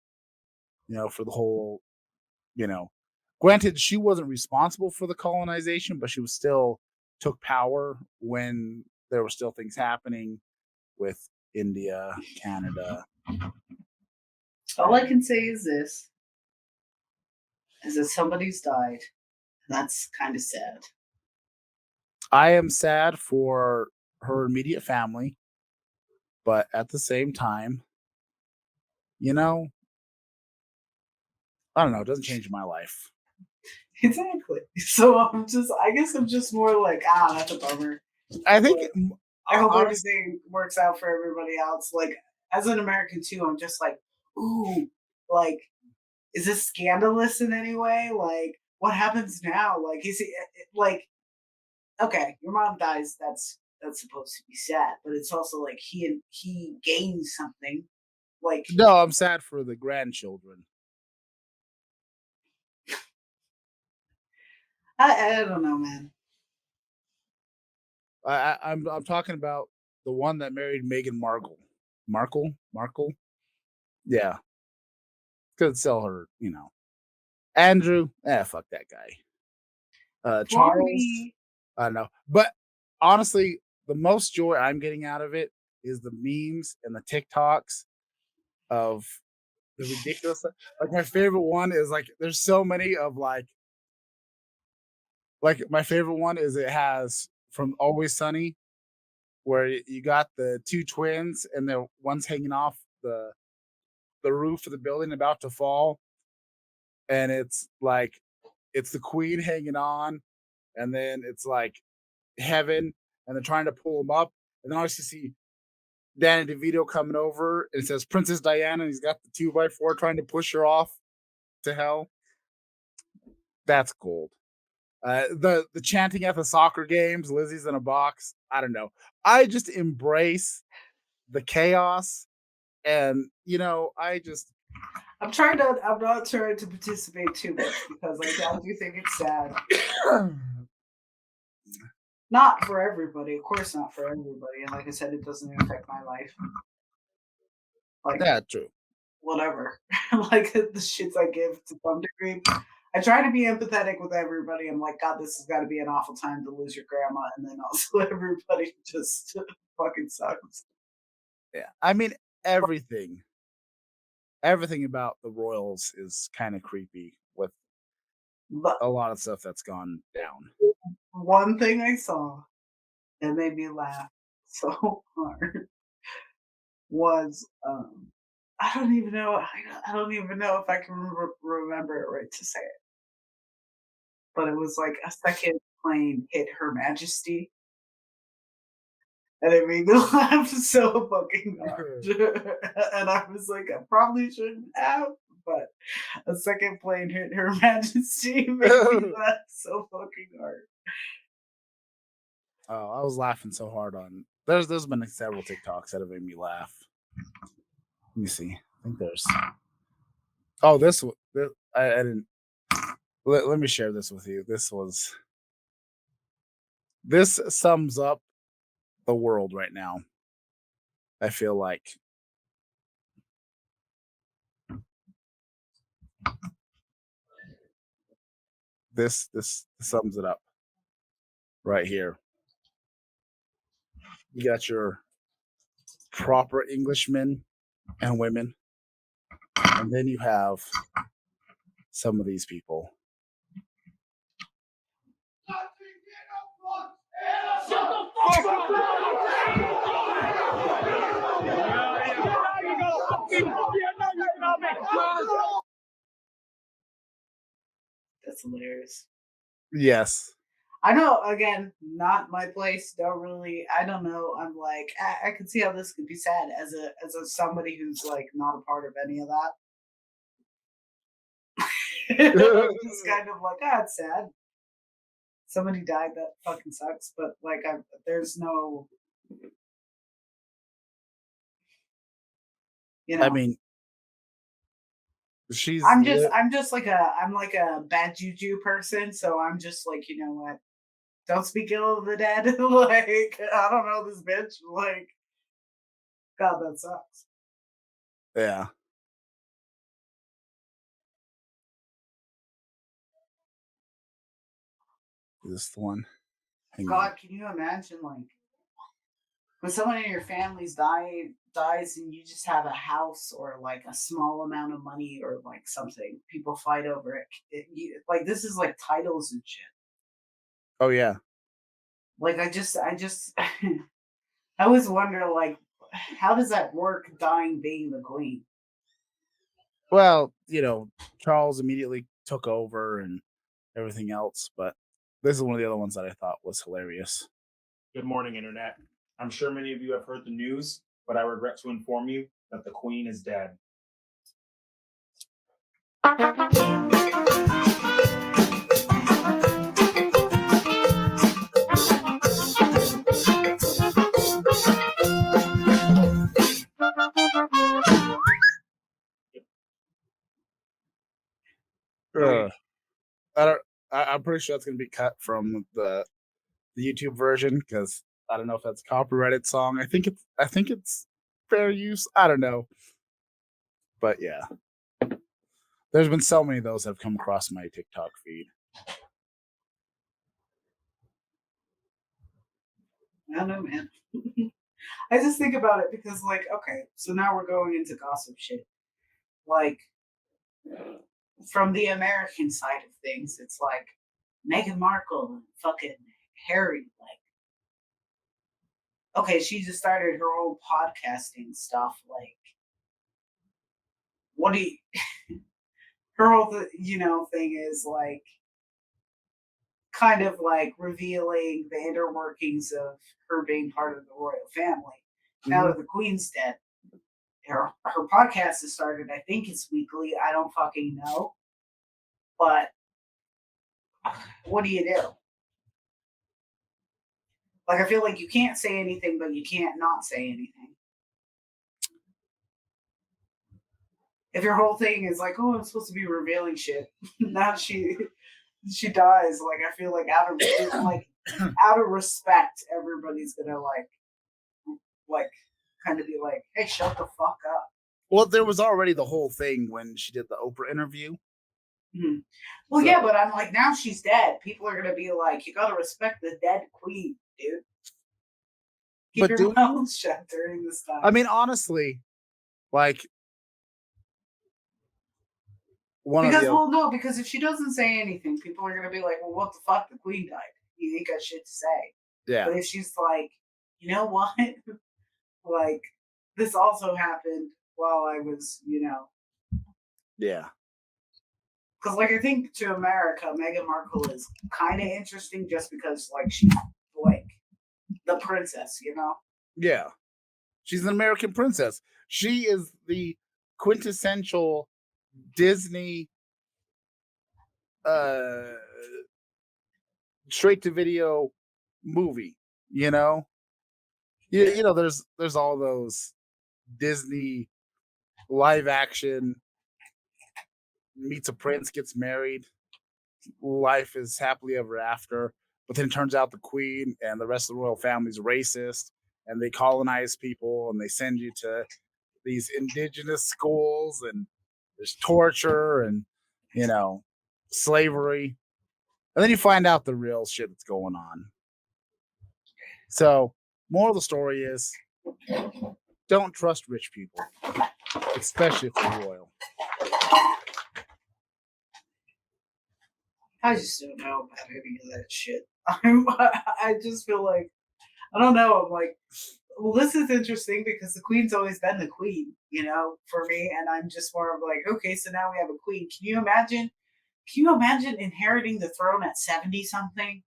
For the whole, granted, she wasn't responsible for the colonization, but she was still took power when there were still things happening with India, Canada. All I can say is this, is that somebody's died. And that's kind of sad. I am sad for her immediate family, but at the same time, I don't know, it doesn't change my life. Exactly. So I guess I'm just more like, that's a bummer. I think I hope everything works out for everybody else. Like, as an American too, I'm just like, ooh, like, is this scandalous in any way? Like, what happens now? Like, is he like, okay, your mom dies. That's supposed to be sad, but it's also like he gains something. Like No, I'm sad for the grandchildren. I don't know, man. I'm talking about the one that married Meghan Markle. Markle. Yeah, could sell her. Andrew. Fuck that guy. For Charles. me, I don't know, but honestly, the most joy I'm getting out of it is the memes and the TikToks of the ridiculous stuff. Like my favorite one is like there's so many of like my favorite one is it has from Always Sunny where you got the two twins and the one's hanging off the roof of the building about to fall, and it's like it's the queen hanging on, and then it's like heaven, and they're trying to pull him up, and then obviously see Danny DeVito coming over, and it says Princess Diana, and he's got the 2x4 trying to push her off to hell. That's gold. The chanting at the soccer games, Lizzie's in a box. I don't know. I just embrace the chaos, and I'm not trying to participate too much because I do think it's sad. Not for everybody, of course, not for everybody. And like I said, it doesn't affect my life. Like true. Whatever, like the shits I give to some degree. I try to be empathetic with everybody. I'm like, God, this has got to be an awful time to lose your grandma, and then also everybody just fucking sucks. Yeah, I mean everything about the Royals is kind of creepy with a lot of stuff that's gone down. One thing I saw that made me laugh so hard was I don't even know if I can remember it right to say it, but it was like a second plane hit Her Majesty, and it made me laugh so fucking hard. And I was like, I probably shouldn't have, but a second plane hit Her Majesty made me laugh so fucking hard. Oh, I was laughing so hard on. There's been several TikToks that have made me laugh. Let me see. I think there's. Oh, this I didn't. Let me share this with you. This sums up the world right now. I feel like. This sums it up right here. You got your proper Englishmen and women, and then you have some of these people. That's hilarious. Yes. I know, again, not my place. Don't really, I don't know. I'm like, I can see how this could be sad as a somebody who's like not a part of any of that. Just kind of like, it's sad. Somebody died, that fucking sucks. But like, there's no, I mean, I'm just like a bad juju person, so I'm just like, you know what? Don't speak ill of the dead. Like, I don't know this bitch. Like, God, that sucks. Yeah. Is this the one? God, can you imagine, like, when someone in your family's dies and you just have a house or like a small amount of money or like something, people fight over it. Like, this is like titles and shit. Oh yeah. Like, I always wonder, like, how does that work? Dying being the queen. Well, Charles immediately took over and everything else, but this is one of the other ones that I thought was hilarious. Good morning, Internet. I'm sure many of you have heard the news, but I regret to inform you that the Queen is dead. I don't. I'm pretty sure that's gonna be cut from the YouTube version because I don't know if that's a copyrighted song. I think it's fair use. I don't know, but yeah, there's been so many of those that have come across my TikTok feed. I don't know, man. I just think about it because, like, okay, so now we're going into gossip shit. Like, from the American side of things, it's like Meghan Markle and fucking Harry. Like, okay, she just started her own podcasting stuff. Like, what do you? Her whole, thing is like kind of like revealing the inner workings of her being part of the royal family. Now that the Queen's dead, her podcast has started. I think it's weekly. I don't fucking know. But what do you do? Like, I feel like you can't say anything, but you can't not say anything. If your whole thing is like, oh, I'm supposed to be revealing shit, now she dies. Like, I feel like out of respect, everybody's gonna like kind of be like, hey, shut the fuck up. Well, there was already the whole thing when she did the Oprah interview. Mm-hmm. Well, so, yeah, but I'm like, now she's dead. People are gonna be like, you gotta respect the dead queen, dude. Keep your mouth shut during this time. I mean, honestly, like, because if she doesn't say anything, people are gonna be like, well, what the fuck? The queen died. You ain't got shit to say. Yeah. But if she's like, you know what? Like, this also happened while I was, Yeah. Because, like, I think to America, Meghan Markle is kind of interesting just because, like, she's, like, the princess, Yeah. She's an American princess. She is the quintessential Disney straight to video movie, you know? You know, there's all those Disney live action meets a prince, gets married, life is happily ever after, but then it turns out the queen and the rest of the royal family is racist and they colonize people and they send you to these indigenous schools and there's torture and slavery, and then you find out the real shit that's going on. So moral of the story is don't trust rich people, especially if they're royal. I just don't know about any of that shit. I just feel like, I don't know, I'm like, well, this is interesting because the queen's always been the queen, for me, and I'm just more of like, okay, so now we have a queen. Can you imagine inheriting the throne at 70-something?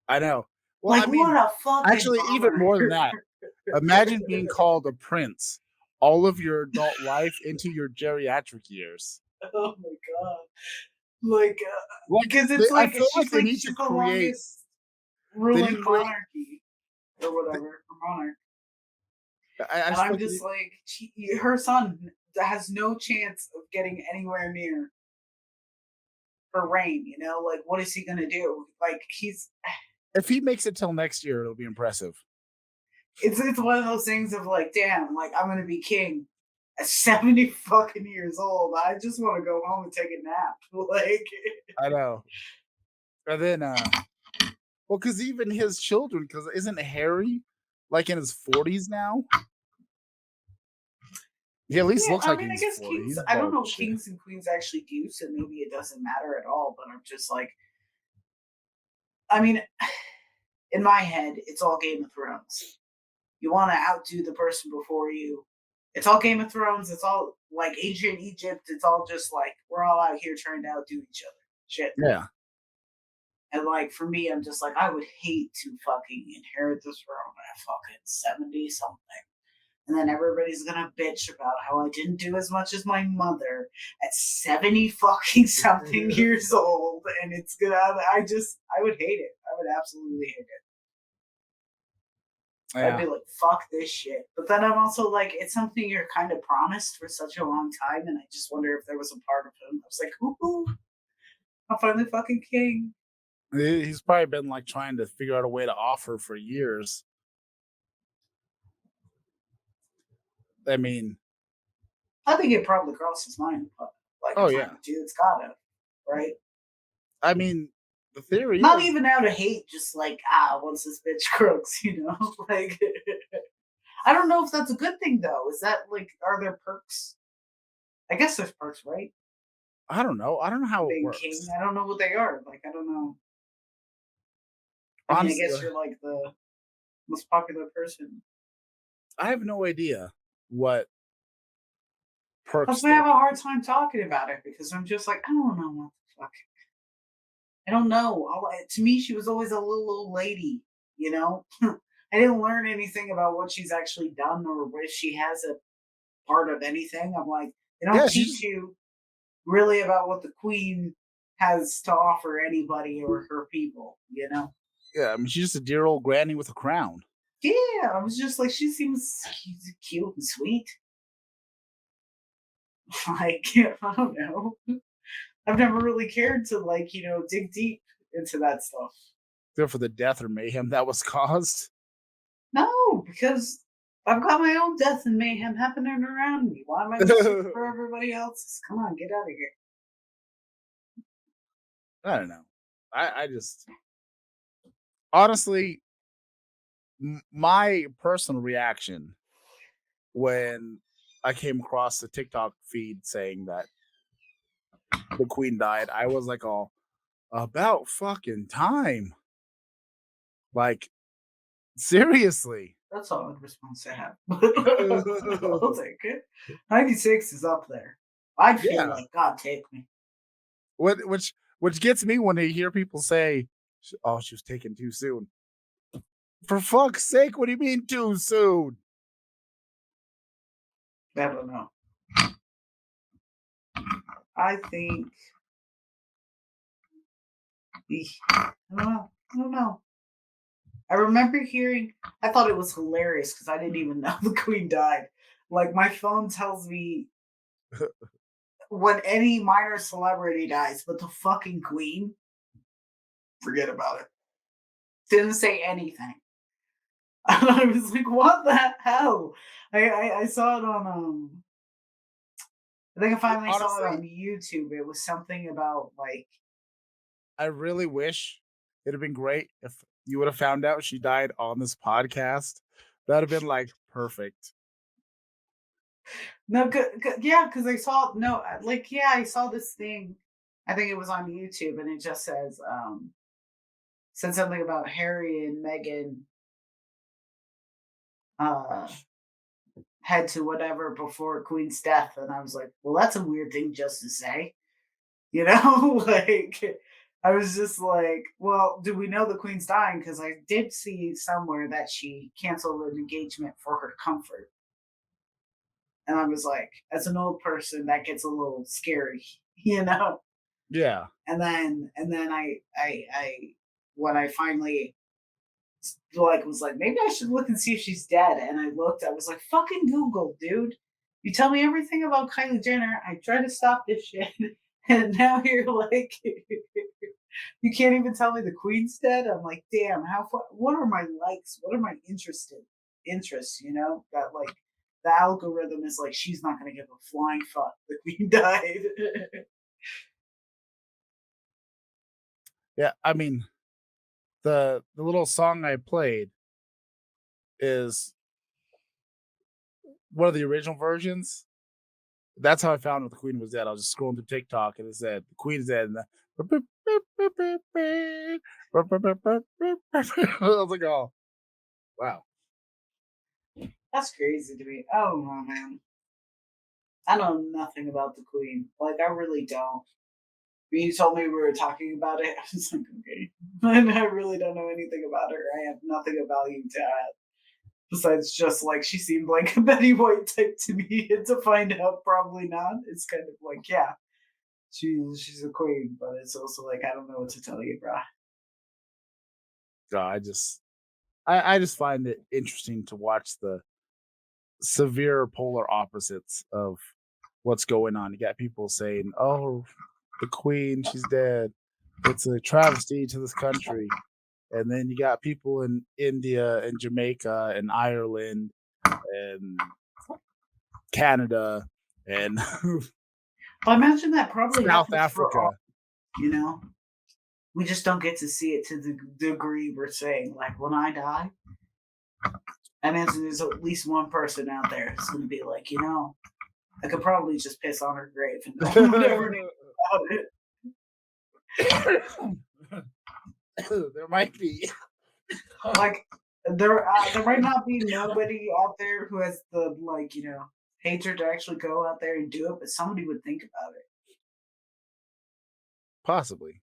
I know. Well, like, I mean, what a fucking actually, bummer. even more than that, imagine being called a prince all of your adult life into your geriatric years. Oh my god. Like, because it's like, she's like she's the longest ruling monarchy or whatever, monarch. And I'm just like, her son has no chance of getting anywhere near her reign. Like, what is he gonna do? Like, if he makes it till next year, it'll be impressive. It's one of those things of like, damn, like, I'm gonna be king at 70 fucking years old. I just want to go home and take a nap. Like, I know. And then, well, because even his children, because isn't Harry like in his 40s now? He at least looks like he's 40. I guess 40. Kings, I don't know if kings and queens actually do, so maybe it doesn't matter at all. But I'm just like, I mean, in my head, it's all Game of Thrones. You want to outdo the person before you. It's all Game of Thrones. It's all like ancient Egypt. It's all just like, we're all out here trying to outdo each other. Shit. Yeah. And like, for me, I'm just like, I would hate to fucking inherit this throne at fucking 70-something. And then everybody's gonna bitch about how I didn't do as much as my mother at 70 fucking something years old. And it's gonna, I would hate it. I would absolutely hate it. Yeah. I'd be like, fuck this shit. But then I'm also like, it's something you're kind of promised for such a long time. And I just wonder if there was a part of him that was like, ooh, I'll find the fucking king. He's probably been like trying to figure out a way to offer for years. I mean, I think it probably crossed his mind, but like Oh, a yeah. time or two, it's gotta, right? I mean, the theory Not is, even out of hate, just like once this bitch crooks, you know, like. I don't know if that's a good thing though. Is that like, are there perks? I guess there's perks, right? I don't know. I don't know how it Being works. king. I don't know what they are. Like, I don't know. I mean, Honestly, I guess you're like the most popular person. I have no idea what perks. That's why I have a hard time talking about it because I'm just like, I don't know what the fuck. I don't know. To me, she was always a little old lady, you know? I didn't learn anything about what she's actually done or if she has a part of anything. I'm like, they don't Yeah, teach you really about what the queen has to offer anybody or her people, you know? Yeah, I mean, she's just a dear old granny with a crown. Yeah, I was just like, she seems cute and sweet. Like, I don't know. I've never really cared to like, dig deep into that stuff. Except for the death or mayhem that was caused. No, because I've got my own death and mayhem happening around me. Why am I looking for everybody else's? Come on, get out of here. I don't know. I just honestly, my personal reaction when I came across the TikTok feed saying that the queen died, I was like, "Oh, about fucking time!" Like, seriously. That's all the response I have. I'll take it. 96 is up there. I'd feel Yeah. like God take me. Which gets me when I hear people say, "Oh, she was taken too soon." For fuck's sake, what do you mean too soon? I don't know. I think. I don't know. I remember hearing. I thought it was hilarious because I didn't even know the queen died. Like my phone tells me when any minor celebrity dies, but the fucking queen, forget about it. Didn't say anything. I was like, what the hell? I saw it on I think I finally saw it on YouTube. It was something about like I really wish it'd have been great if you would have found out she died on this podcast. That'd have been like perfect. no, yeah, because I saw I saw this thing. I think it was on YouTube, and it just said something about Harry and Meghan head to whatever before Queen's death, and I was like, well, that's a weird thing just to say, you know, like. I was just like, well, do we know the Queen's dying? Because I did see somewhere that she canceled an engagement for her comfort. And I was like, as an old person, that gets a little scary, you know? Yeah. And then I when I finally like was like, maybe I should look and see if she's dead. And I looked, I was like, fucking Google, dude. You tell me everything about Kylie Jenner. I try to stop this shit. And now you're like, you can't even tell me the Queen's dead. I'm like, damn, what are my likes? What are my interests, you know? That like the algorithm is like, she's not gonna give a flying fuck. The Queen died. Yeah, I mean, the little song I played is one of the original versions. That's how I found out the Queen was dead. I was just scrolling through TikTok and it said the Queen's dead. And I was like, oh, wow. That's crazy to me. Oh no, man. I know nothing about the Queen. Like I really don't. When you told me we were talking about it, I was like, okay. I really don't know anything about her. I have nothing of value to add. Besides just like she seemed like a Betty White type to me, and to find out probably not. It's kind of like, yeah, she's a queen, but it's also like I don't know what to tell you, bro. I just find it interesting to watch the severe polar opposites of what's going on. You got people saying, "Oh, the Queen, she's dead," It's a travesty to this country. And then you got people in India and Jamaica and Ireland and Canada and I imagine that probably South happens for Africa. all, you know? We just don't get to see it to the degree we're saying. Like, when I die, I imagine there's at least one person out there that's going to be like, I could probably just piss on her grave and no one would ever know about it. There might be. Like, there might not be nobody out there who has the, hatred to actually go out there and do it, but somebody would think about it. Possibly.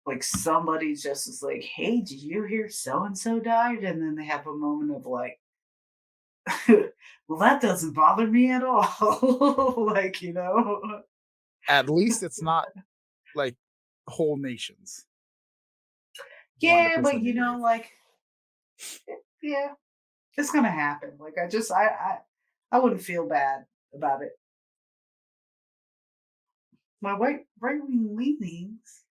Like, somebody just is like, hey, did you hear so-and-so died? And then they have a moment of like, well, that doesn't bother me at all. At least it's not like whole nations. Yeah, but yeah, it's gonna happen. Like, I wouldn't feel bad about it. My right-wing leanings.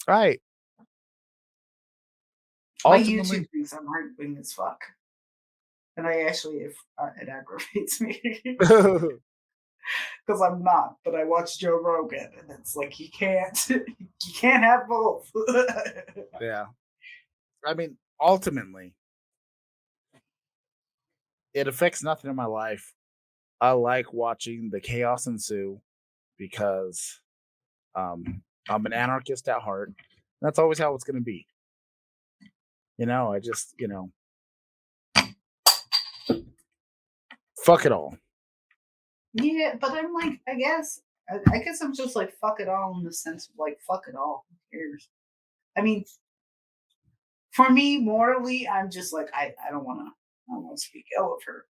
Right. My Ultimately, YouTube thinks I'm right-wing as fuck. And it aggravates me. Because I'm not, but I watch Joe Rogan, and it's like you can't have both. yeah. I mean, ultimately, it affects nothing in my life. I like watching the chaos ensue because I'm an anarchist at heart. That's always how it's going to be. I just, fuck it all. Yeah, but I'm like, I guess I'm just like, fuck it all in the sense of like, fuck it all. Who cares? I mean, for me, morally, I'm just like, I don't want to speak ill of her,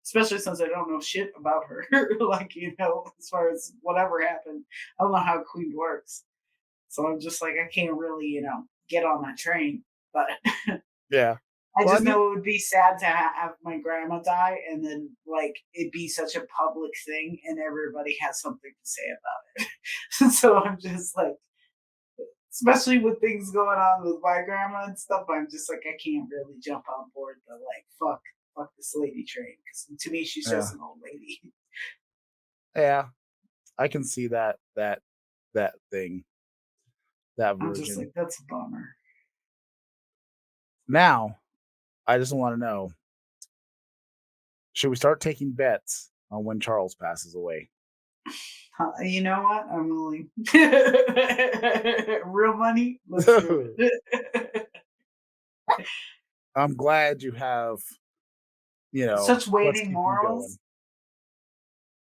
especially since I don't know shit about her. As far as whatever happened, I don't know how Queen works, so I'm just like, I can't really, get on that train. But yeah, I just know it would be sad to have my grandma die, and then like it be such a public thing, and everybody has something to say about it. So I'm just like, especially with things going on with my grandma and stuff, I'm just like, I can't really jump on board the like fuck this lady train, because to me she's just an old lady. Yeah, I can see that thing, that version. I'm just like, that's a bummer. Now, I just want to know: should we start taking bets on when Charles passes away? You know what? I'm willing. Real money. Let's do it. I'm glad you have, such waiting morals.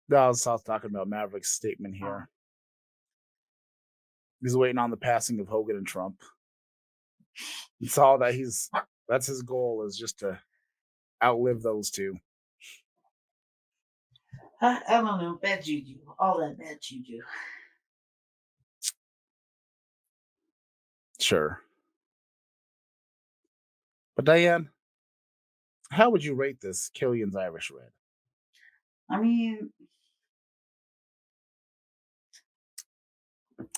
No, I was talking about Maverick's statement here. He's waiting on the passing of Hogan and Trump. It's all that that's his goal, is just to outlive those two. I don't know. Bad juju. All that bad juju. Sure. But Diane, how would you rate this Killian's Irish Red? I mean,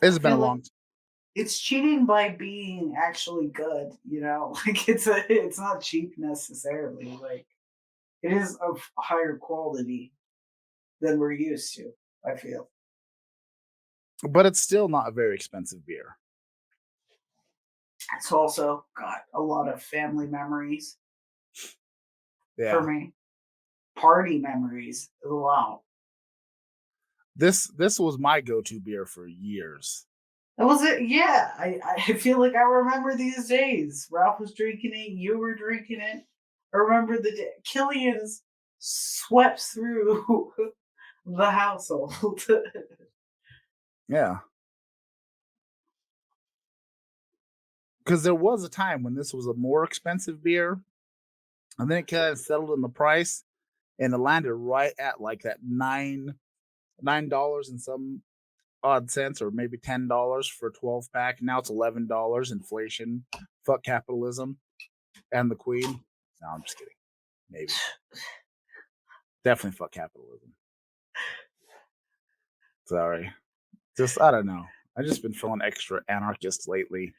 It's been a long time. It's cheating by being actually good, like it's not cheap necessarily. Like, it is of higher quality than we're used to, I feel. But it's still not a very expensive beer. It's also got a lot of family memories. Yeah. For me. Party memories as well. This was my go-to beer for years. That was it. Yeah, I feel like I remember these days. Ralph was drinking it. You were drinking it. I remember the day Killian's swept through the household. Yeah. Because there was a time when this was a more expensive beer, and then it kind of settled in the price, and it landed right at like that $9 and some odd cents, or maybe $10 for a 12-pack. Now it's $11. Inflation. Fuck capitalism and the Queen. No, I'm just kidding. Maybe. Definitely fuck capitalism. Sorry. Just I don't know. I've just been feeling extra anarchist lately.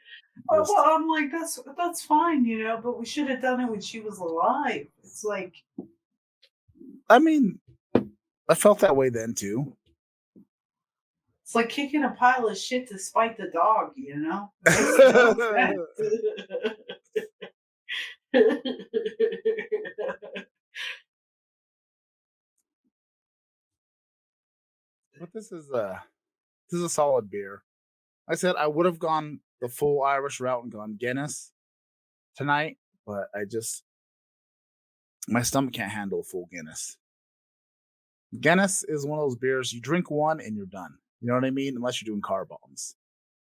Well, I'm like, that's fine, you know, but we should have done it when she was alive. It's like, I mean, I felt that way then too. it's like kicking a pile of shit to spite the dog, you know? It makes no sense. But this is a solid beer. I said I would have gone the full Irish route and gone Guinness tonight, but my stomach can't handle full Guinness. Guinness is one of those beers you drink one and you're done. You know what I mean? Unless you're doing car bombs.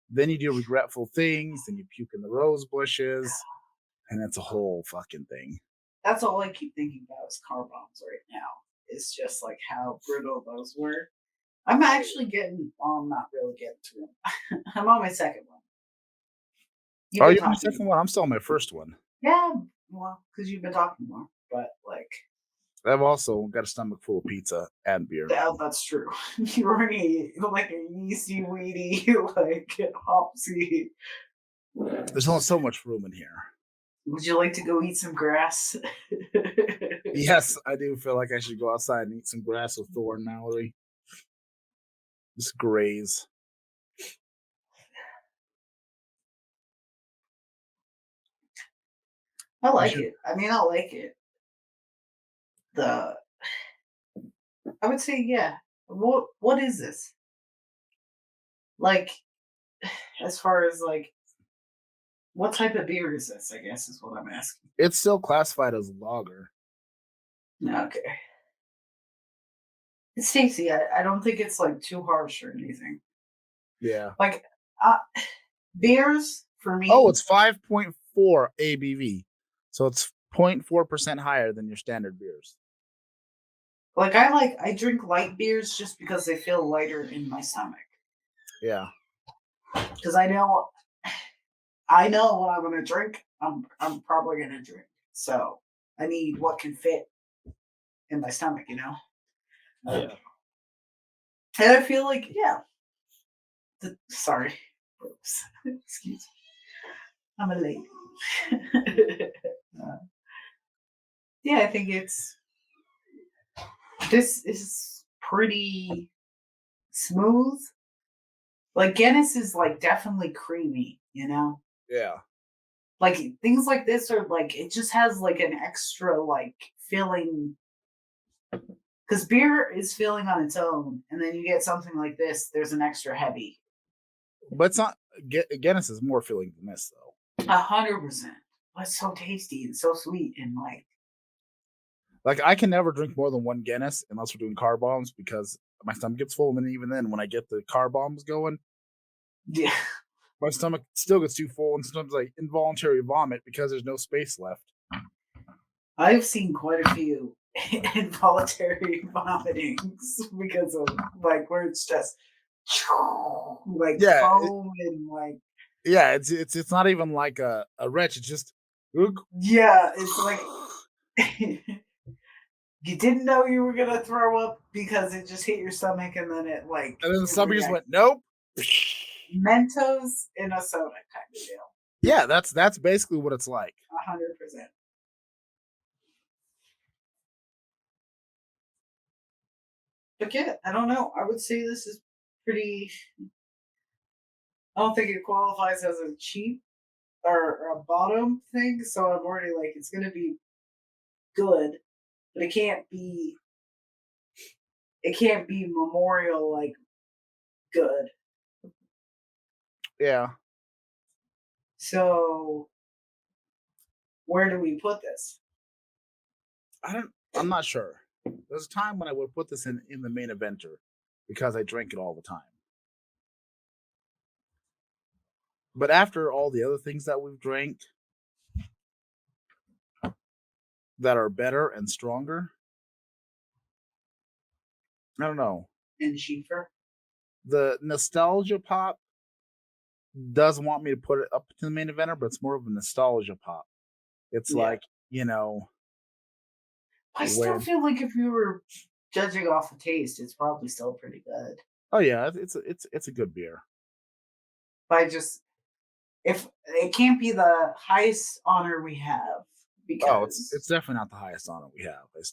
Then you do regretful things, then you puke in the rose bushes, and it's a whole fucking thing. That's all I keep thinking about is car bombs right now. It's just like how brutal those were. I'm actually I'm not really getting to them. I'm on my second one. Are you on your second one? I'm still on my first one. Yeah, well, because you've been talking more. But like, I've also got a stomach full of pizza and beer. Yeah, that's true. You're like a yeasty, weedy, like hopsy. There's only so much room in here. Would you like to go eat some grass? Yes, I do feel like I should go outside and eat some grass with Thor and Mallory. Just graze. I like it. I mean, I like it. I would say, yeah. What is this? Like, as far as like, what type of beer is this? I guess is what I'm asking. It's still classified as lager. Okay. It's tasty. I don't think it's like too harsh or anything. Yeah. Like, beers for me. Oh, it's 5.4 ABV. So it's 0.4% higher than your standard beers. Like I drink light beers just because they feel lighter in my stomach. Yeah. Because I know what I'm gonna drink. I'm probably gonna drink. So I need what can fit in my stomach, you know? Yeah. And I feel like, yeah. Sorry. Oops. Excuse me. I'm a lady. Yeah, I think this is pretty smooth. Like Guinness is like definitely creamy, you know? Yeah. Like things like this are like it just has like an extra like filling because beer is filling on its own, and then you get something like this, there's an extra heavy. But it's not Guinness is more filling than this though. 100%. It's so tasty and so sweet and like I can never drink more than one Guinness unless we're doing car bombs because my stomach gets full, and then even then when I get the car bombs going, yeah. My stomach still gets too full, and sometimes I involuntary vomit because there's no space left. I've seen quite a few involuntary vomitings because of like where it's just like foam and like it's not even like a retch. It's just it's like you didn't know you were gonna throw up because it just hit your stomach and then it like and then the stomach just went nope. Mentos in a soda kind of deal. Yeah, that's basically what it's like. 100%. But yeah, I don't know. I would say this is pretty. I don't think it qualifies as a cheap or a bottom thing, so I'm already like it's gonna be good, but it can't be. It can't be memorial like good. Yeah. So where do we put this? I'm not sure. There's a time when I would put this in the main eventer because I drink it all the time. But after all the other things that we've drank that are better and stronger, I don't know. And cheaper. The nostalgia pop does want me to put it up to the main eventer, but it's more of a nostalgia pop. It's like, you know. I still feel like if you were judging off the taste, it's probably still pretty good. Oh yeah, it's a good beer. But if it can't be the highest honor we have Oh, because it's definitely not the highest honor we have. I'm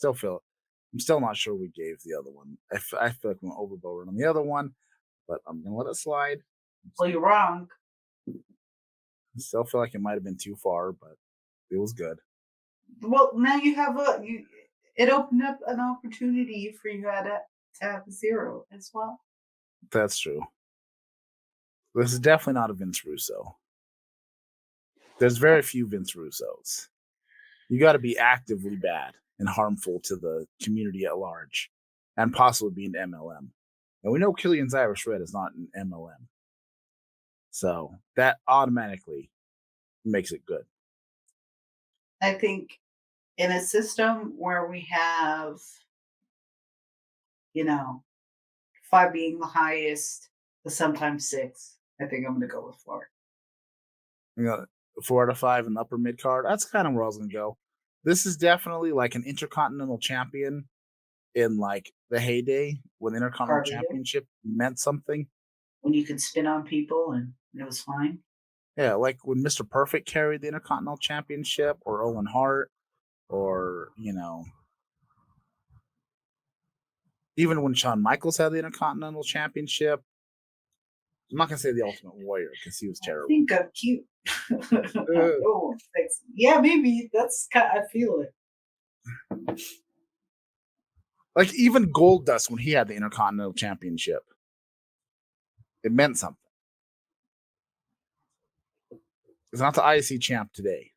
still not sure we gave the other one. I feel like we went overboard on the other one, but I'm gonna let it slide. well, you're wrong. I still feel like it might have been too far, but it was good. Well, now you have it opened up an opportunity for you to have a zero as well. That's true. This is definitely not a Vince Russo. There's very few Vince Russos. You got to be actively bad and harmful to the community at large, and possibly be an MLM. And we know Killian's Irish Red is not an MLM, so that automatically makes it good. I think in a system where we have, 5 being the highest, but sometimes 6, I think I'm going to go with 4. 4 out of 5 in the upper mid card. That's kind of where I was gonna go. This is definitely like an intercontinental champion in like the heyday when the Intercontinental Championship meant something. When you could spin on people and it was fine. Yeah, like when Mr. Perfect carried the Intercontinental Championship, or Owen Hart, or even when Shawn Michaels had the Intercontinental Championship. I'm not gonna say the Ultimate Warrior because he was terrible. I think I'm cute. Oh, thanks. Yeah, maybe that's I feel it. Like even Goldust when he had the Intercontinental Championship, it meant something. It's not the IC champ today.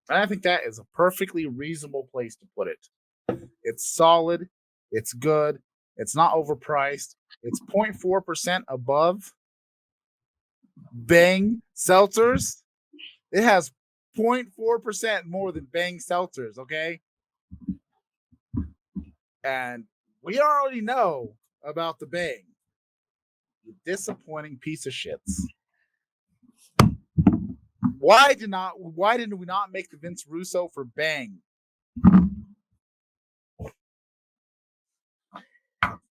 And I think that is a perfectly reasonable place to put it. It's solid. It's good. It's not overpriced. It's 0.4% above Bang Seltzers. It has 0.4% more than Bang Seltzers, okay? And we already know about the Bang. You disappointing piece of shits. Why didn't we not make the Vince Russo for Bang?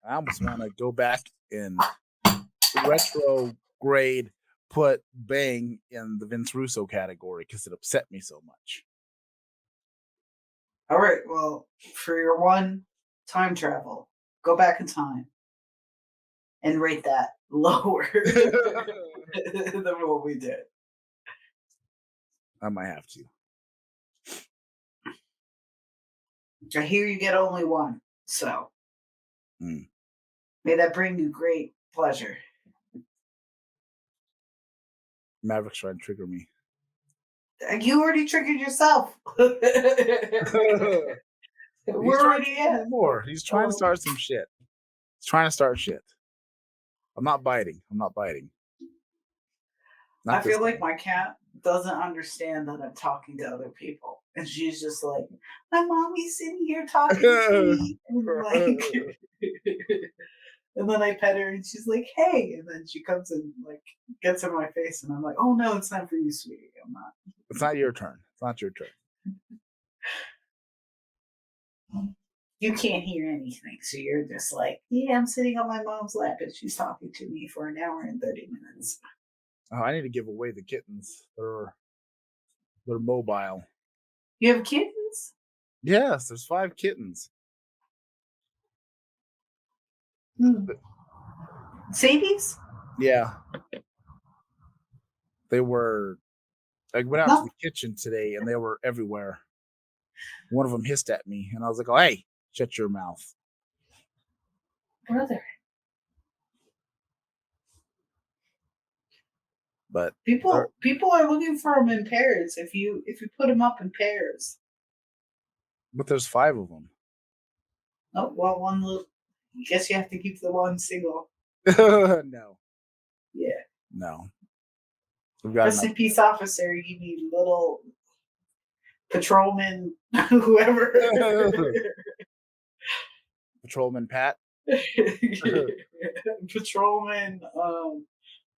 I almost want to go back and retrograde, put Bang in the Vince Russo category because it upset me so much. All right, well, for your one time travel, go back in time and rate that lower than what we did. I might have to. I hear you get only one, so may that bring you great pleasure. Maverick's trying to trigger me. You already triggered yourself. We're already in. More. He's trying to start some shit. He's trying to start shit. I'm not biting. I feel like my cat doesn't understand that I'm talking to other people. And she's just like, my mommy's sitting here talking to me. And, and then I pet her and she's like, hey. And then she comes and gets in my face. And I'm like, oh no, it's not for you, sweetie. I'm not. It's not your turn. It's not your turn. You can't hear anything. So you're just like, yeah, I'm sitting on my mom's lap and she's talking to me for an hour and 30 minutes. Oh, I need to give away the kittens. They're mobile. You have kittens? Yes, there's 5 kittens. Sadies? Yeah. They were. I went out to the kitchen today and they were everywhere. One of them hissed at me and I was like, oh, hey, shut your mouth. Brother. But people are looking for them in pairs. If you put them up in pairs. But there's 5 of them. Oh well, one little. I guess you have to keep the one single. No. Yeah. No. Rest in peace, officer. You need little patrolman, whoever. Patrolman Pat. Patrolman.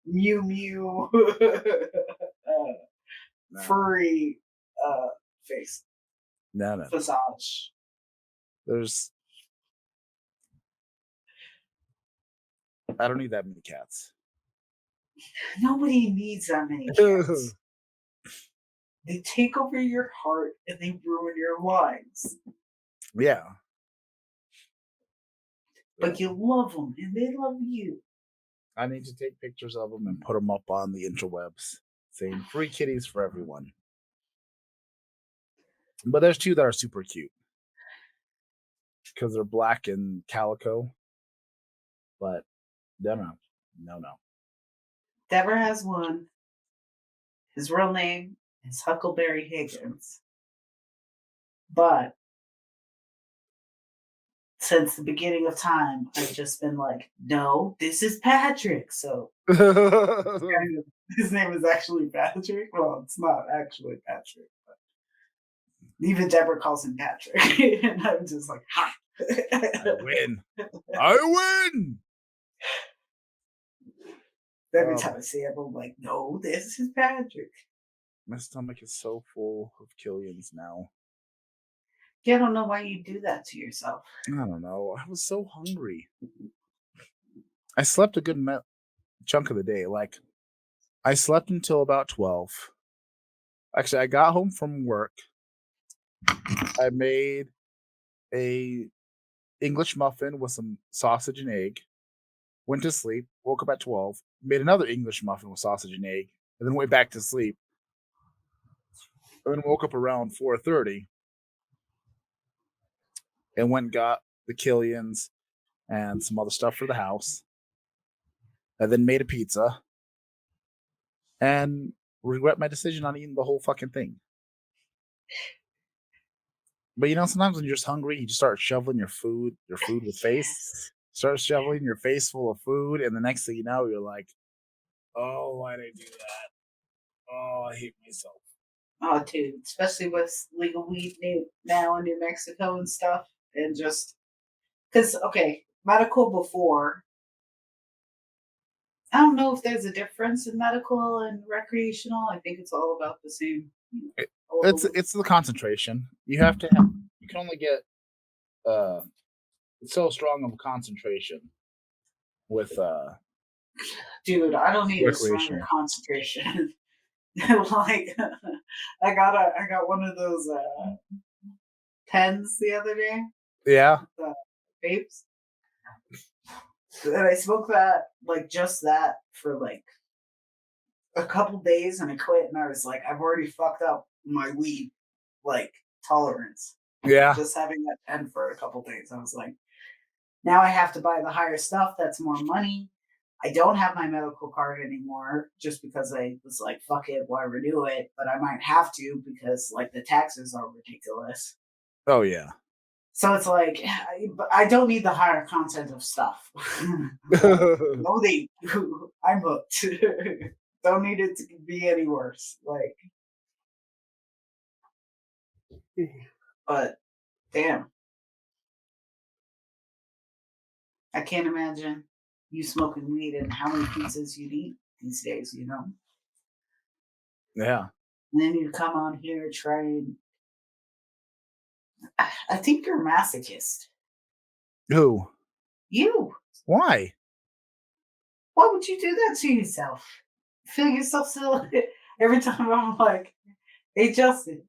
Mew Mew. Furry. Face. No. Visage. There's I don't need that many cats. Nobody needs that many cats. They take over your heart and they ruin your lives. Yeah. But you love them and they love you. I need to take pictures of them and put them up on the interwebs saying free kitties for everyone. But there's two that are super cute because they're black and calico. But no. Deborah has one. His real name is Huckleberry Higgins. But since the beginning of time, I've just been like, no, this is Patrick. So his name is actually Patrick. Well, it's not actually Patrick. But even Deborah calls him Patrick. And I'm just like, ha! I win. I win! Every time I see him, I'm like, no, this is Patrick. My stomach is so full of Killians now. Yeah, I don't know why you do that to yourself. I don't know. I was so hungry. I slept a good chunk of the day. Like, I slept until about 12. Actually, I got home from work. I made a English muffin with some sausage and egg. Went to sleep. Woke up at 12. Made another English muffin with sausage and egg. And then went back to sleep. And then woke up around 4:30. And went and got the Killians and some other stuff for the house. And then made a pizza. And regret my decision on eating the whole fucking thing. But sometimes when you're just hungry, you just start shoveling your food with face. Start shoveling your face full of food, and the next thing you know, you're like, oh, why did I do that? Oh, I hate myself. Oh, dude, especially with legal weed now in New Mexico and stuff. And just because, okay, medical before, I don't know if there's a difference in medical and recreational. I think it's all about the same. It's the concentration. You have to you can only get so strong of a concentration with dude, I don't need a stronger concentration. Like I got one of those pens the other day. Yeah. Vapes. And I smoked that, like just that for like a couple days and I quit and I was like, I've already fucked up my weed like tolerance. Yeah. Just having that pen for a couple days. I was like, now I have to buy the higher stuff. That's more money. I don't have my medical card anymore just because I was like, fuck it, why renew it? But I might have to because like the taxes are ridiculous. Oh, yeah. So it's like, I don't need the higher content of stuff. No, they do. I'm hooked. Don't need it to be any worse. Like, but damn. I can't imagine you smoking weed and how many pizzas you'd eat these days, Yeah. And then you come on here trying. I think you're a masochist. Who? You. Why? Why would you do that to yourself? Feel yourself so. Every time I'm like, hey, Justin.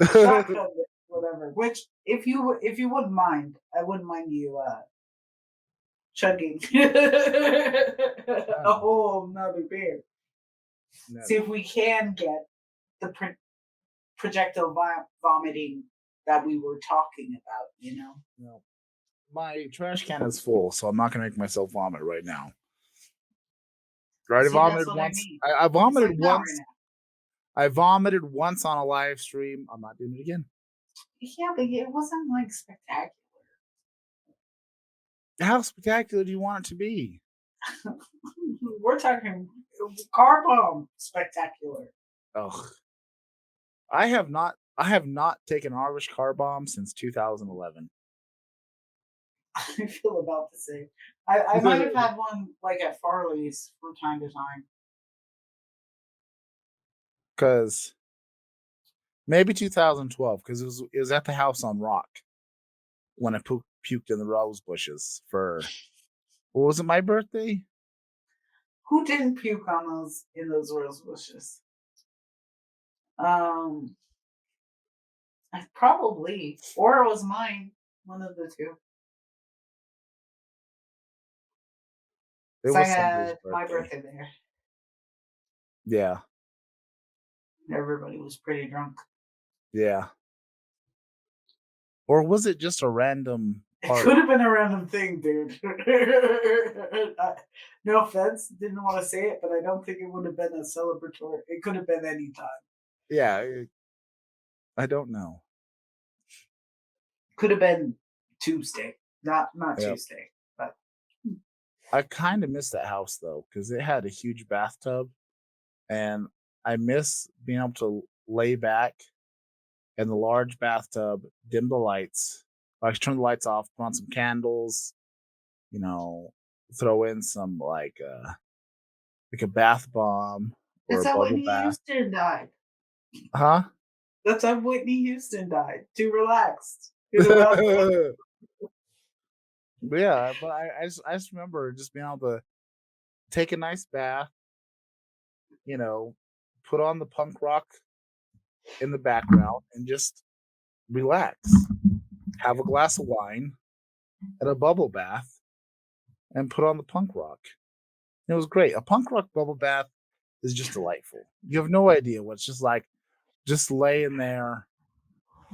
Shotgun, whatever. Which, if you wouldn't mind, I wouldn't mind you chugging a whole nother beer. No. See if we can get the projectile vomiting that we were talking about, No. My trash can is full, so I'm not going to make myself vomit right now. I vomited once. I vomited once. I vomited once on a live stream. I'm not doing it again. Yeah, but it wasn't like spectacular. How spectacular do you want it to be? We're talking car bomb spectacular. Ugh. I have not taken Irish car bomb since 2011. I feel about the same. I might have had one like at Farley's from time to time. Because maybe 2012, because it was at the house on Rock when I puked in the rose bushes for Well, was it my birthday? Who didn't puke on those rose bushes? Probably, or it was mine. One of the two. It I was somebody's had my birthday there. Yeah. Everybody was pretty drunk. Yeah. Or was it just a random party? It could have been a random thing, dude. No offense, didn't want to say it, but I don't think it would have been a celebratory. It could have been any time. Yeah. I don't know. Could have been Tuesday, not Yep. Tuesday, but I kind of miss that house though, because it had a huge bathtub, and I miss being able to lay back in the large bathtub, dim the lights. I could turn the lights off, put on some candles, throw in some like a bath bomb or that's a how bubble Whitney bath. Houston died. Huh? That's how Whitney Houston died. Too relaxed. Yeah, but I just remember just being able to take a nice bath, put on the punk rock in the background and just relax. Have a glass of wine and a bubble bath and put on the punk rock. It was great. A punk rock bubble bath is just delightful. You have no idea what it's just like. Just laying there,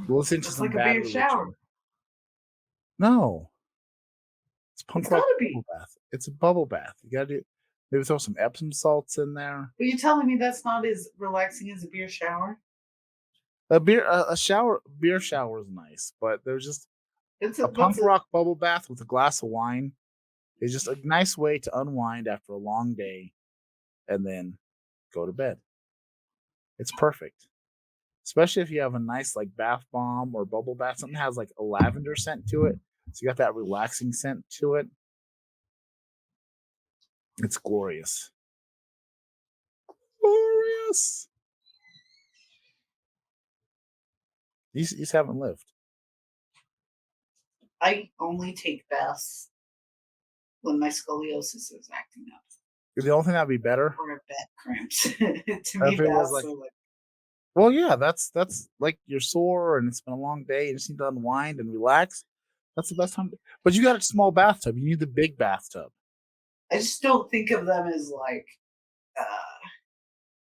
listening to It's some like a bad beer shower. religion. No, it's punk rock gotta bubble be. bath. It's a bubble bath. You gotta maybe throw some Epsom salts in there. Are you telling me that's not as relaxing as a beer shower? A beer shower is nice, but there's just a punk rock bubble bath with a glass of wine is just a nice way to unwind after a long day and then go to bed. It's perfect. Especially if you have a nice like bath bomb or bubble bath, something that has like a lavender scent to it. So you got that relaxing scent to it. It's glorious. Glorious. You just haven't lived. I only take baths when my scoliosis is acting up. The only thing that'd be better. Or back cramps. To me, baths are like. Well, yeah, that's like you're sore and it's been a long day. You just need to unwind and relax. That's the best time. But you got a small bathtub. You need the big bathtub. I just don't think of them as like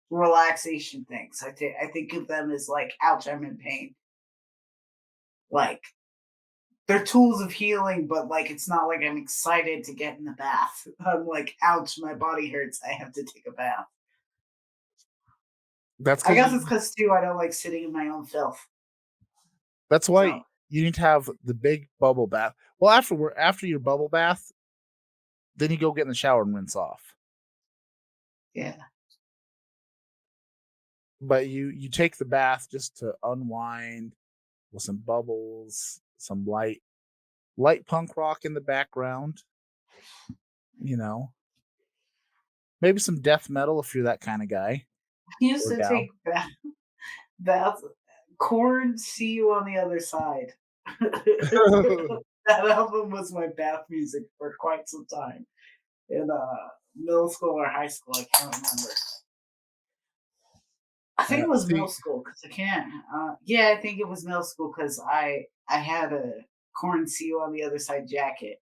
relaxation things. I think of them as like, ouch, I'm in pain. Like they're tools of healing, but like it's not like I'm excited to get in the bath. I'm like, ouch, my body hurts. I have to take a bath. I guess it's because too I don't like sitting in my own filth. That's why you need to have the big bubble bath. Well, after your bubble bath, then you go get in the shower and rinse off. Yeah. But you take the bath just to unwind with some bubbles, some light punk rock in the background. Maybe some death metal if you're that kind of guy. I used to take baths. Korn, See You on the Other Side. That album was my bath music for quite some time. In middle school or high school, I can't remember. I think it was middle school because I can't. Yeah, I think it was middle school because I had a Korn See You on the Other Side jacket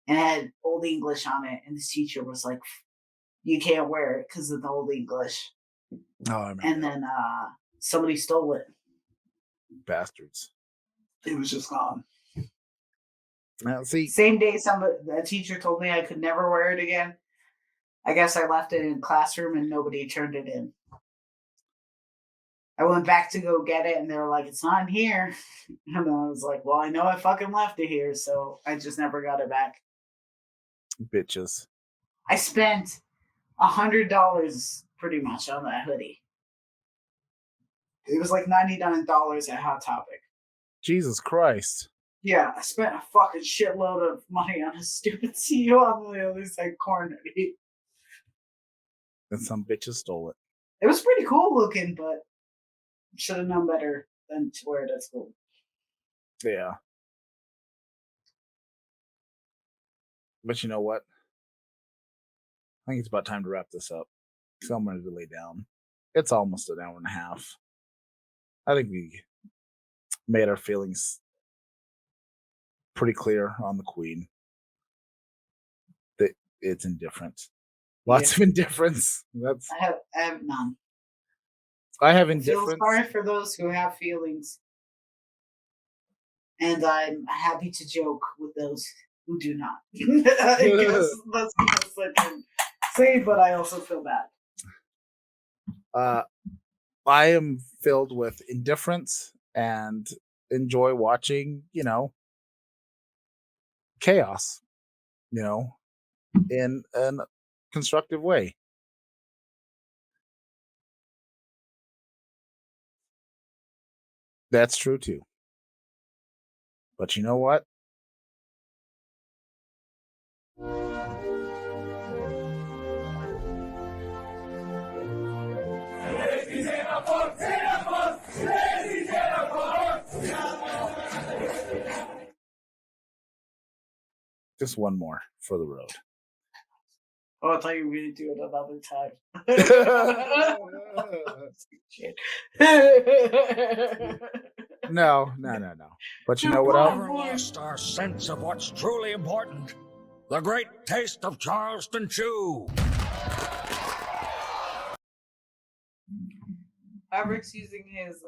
and it had Old English on it, and this teacher was like, "You can't wear it because of the Old English." Oh, I remember. And then somebody stole it. Bastards. It was just gone. Now, see, same day, a teacher told me I could never wear it again. I guess I left it in the classroom and nobody turned it in. I went back to go get it and they were like, "It's not in here." And I was like, "Well, I know I fucking left it here," so I just never got it back. Bitches. I spent $100 pretty much on that hoodie. It was like $99 at Hot Topic. Jesus Christ. Yeah, I spent a fucking shitload of money on a stupid See You on the Other Side Korn hoodie. And some bitches stole it. It was pretty cool looking, but should have known better than to wear it at school. Yeah. But you know what? I think it's about time to wrap this up. So I'm ready to lay down. It's almost an hour and a half. I think we made our feelings pretty clear on the Queen. That it's indifferent. Lots of indifference. I have none. I have I feel indifference. sorry for those who have feelings. And I'm happy to joke with those who do not. I guess that's the best I can say, but I also feel bad. I am filled with indifference and enjoy watching, chaos, in a constructive way. That's true too. But you know what? Just one more for the road. Oh, I thought you were going to do it another time. No. But you know what else? Never lost our sense of what's truly important. The great taste of Charleston Chew. Maverick's using his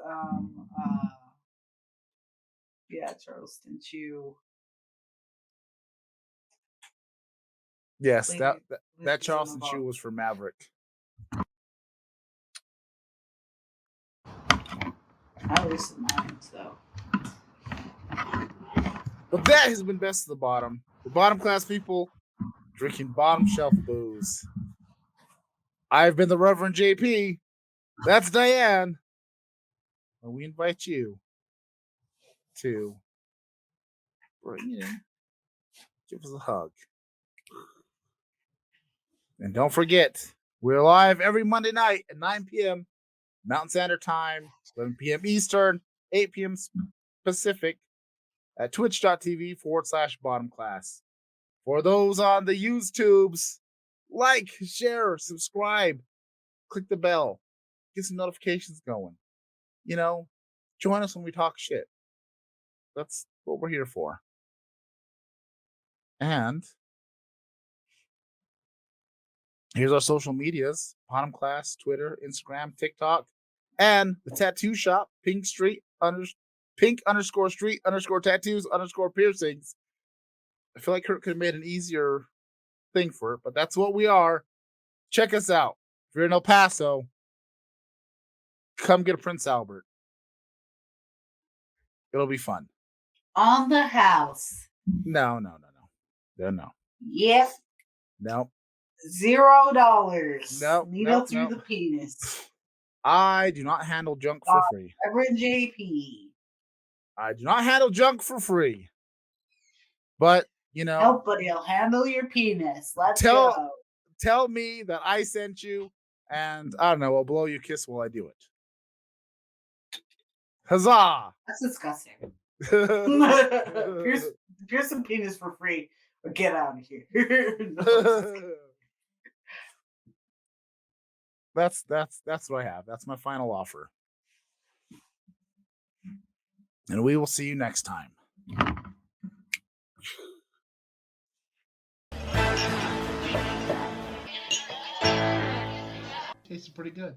Charleston Chew. Yes, Lady- that Lady Charleston Cinnabar. Chew was for Maverick. At least mine, so. But that has been Best of the Bottom. The bottom class people drinking bottom shelf booze. I've been the Reverend JP. That's Diane. And we invite you to give us a hug. And don't forget, we're live every Monday night at 9 p.m. Mountain Standard Time, 11 p.m. Eastern, 8 p.m. Pacific at twitch.tv/bottom class. For those on the YouTubes, like, share, subscribe, click the bell, get some notifications going. Join us when we talk shit. That's what we're here for. And here's our social medias: Bottom Class, Twitter, Instagram, TikTok, and the tattoo shop, pink_street_tattoos_piercings. I feel like Kurt could have made an easier thing for it, but that's what we are. Check us out. If you're in El Paso, come get a Prince Albert. It'll be fun. On the house. No. Yep. No. $0. Nope, Needle nope, through nope. the penis. I do not handle junk for free. Reverend JP. I do not handle junk for free. But, Nobody'll handle your penis. Let's go. Tell me that I sent you, and I don't know, I'll blow you a kiss while I do it. Huzzah! That's disgusting. Pierce some penis for free, or get out of here. That's what I have. That's my final offer. And we will see you next time. Tastes pretty good.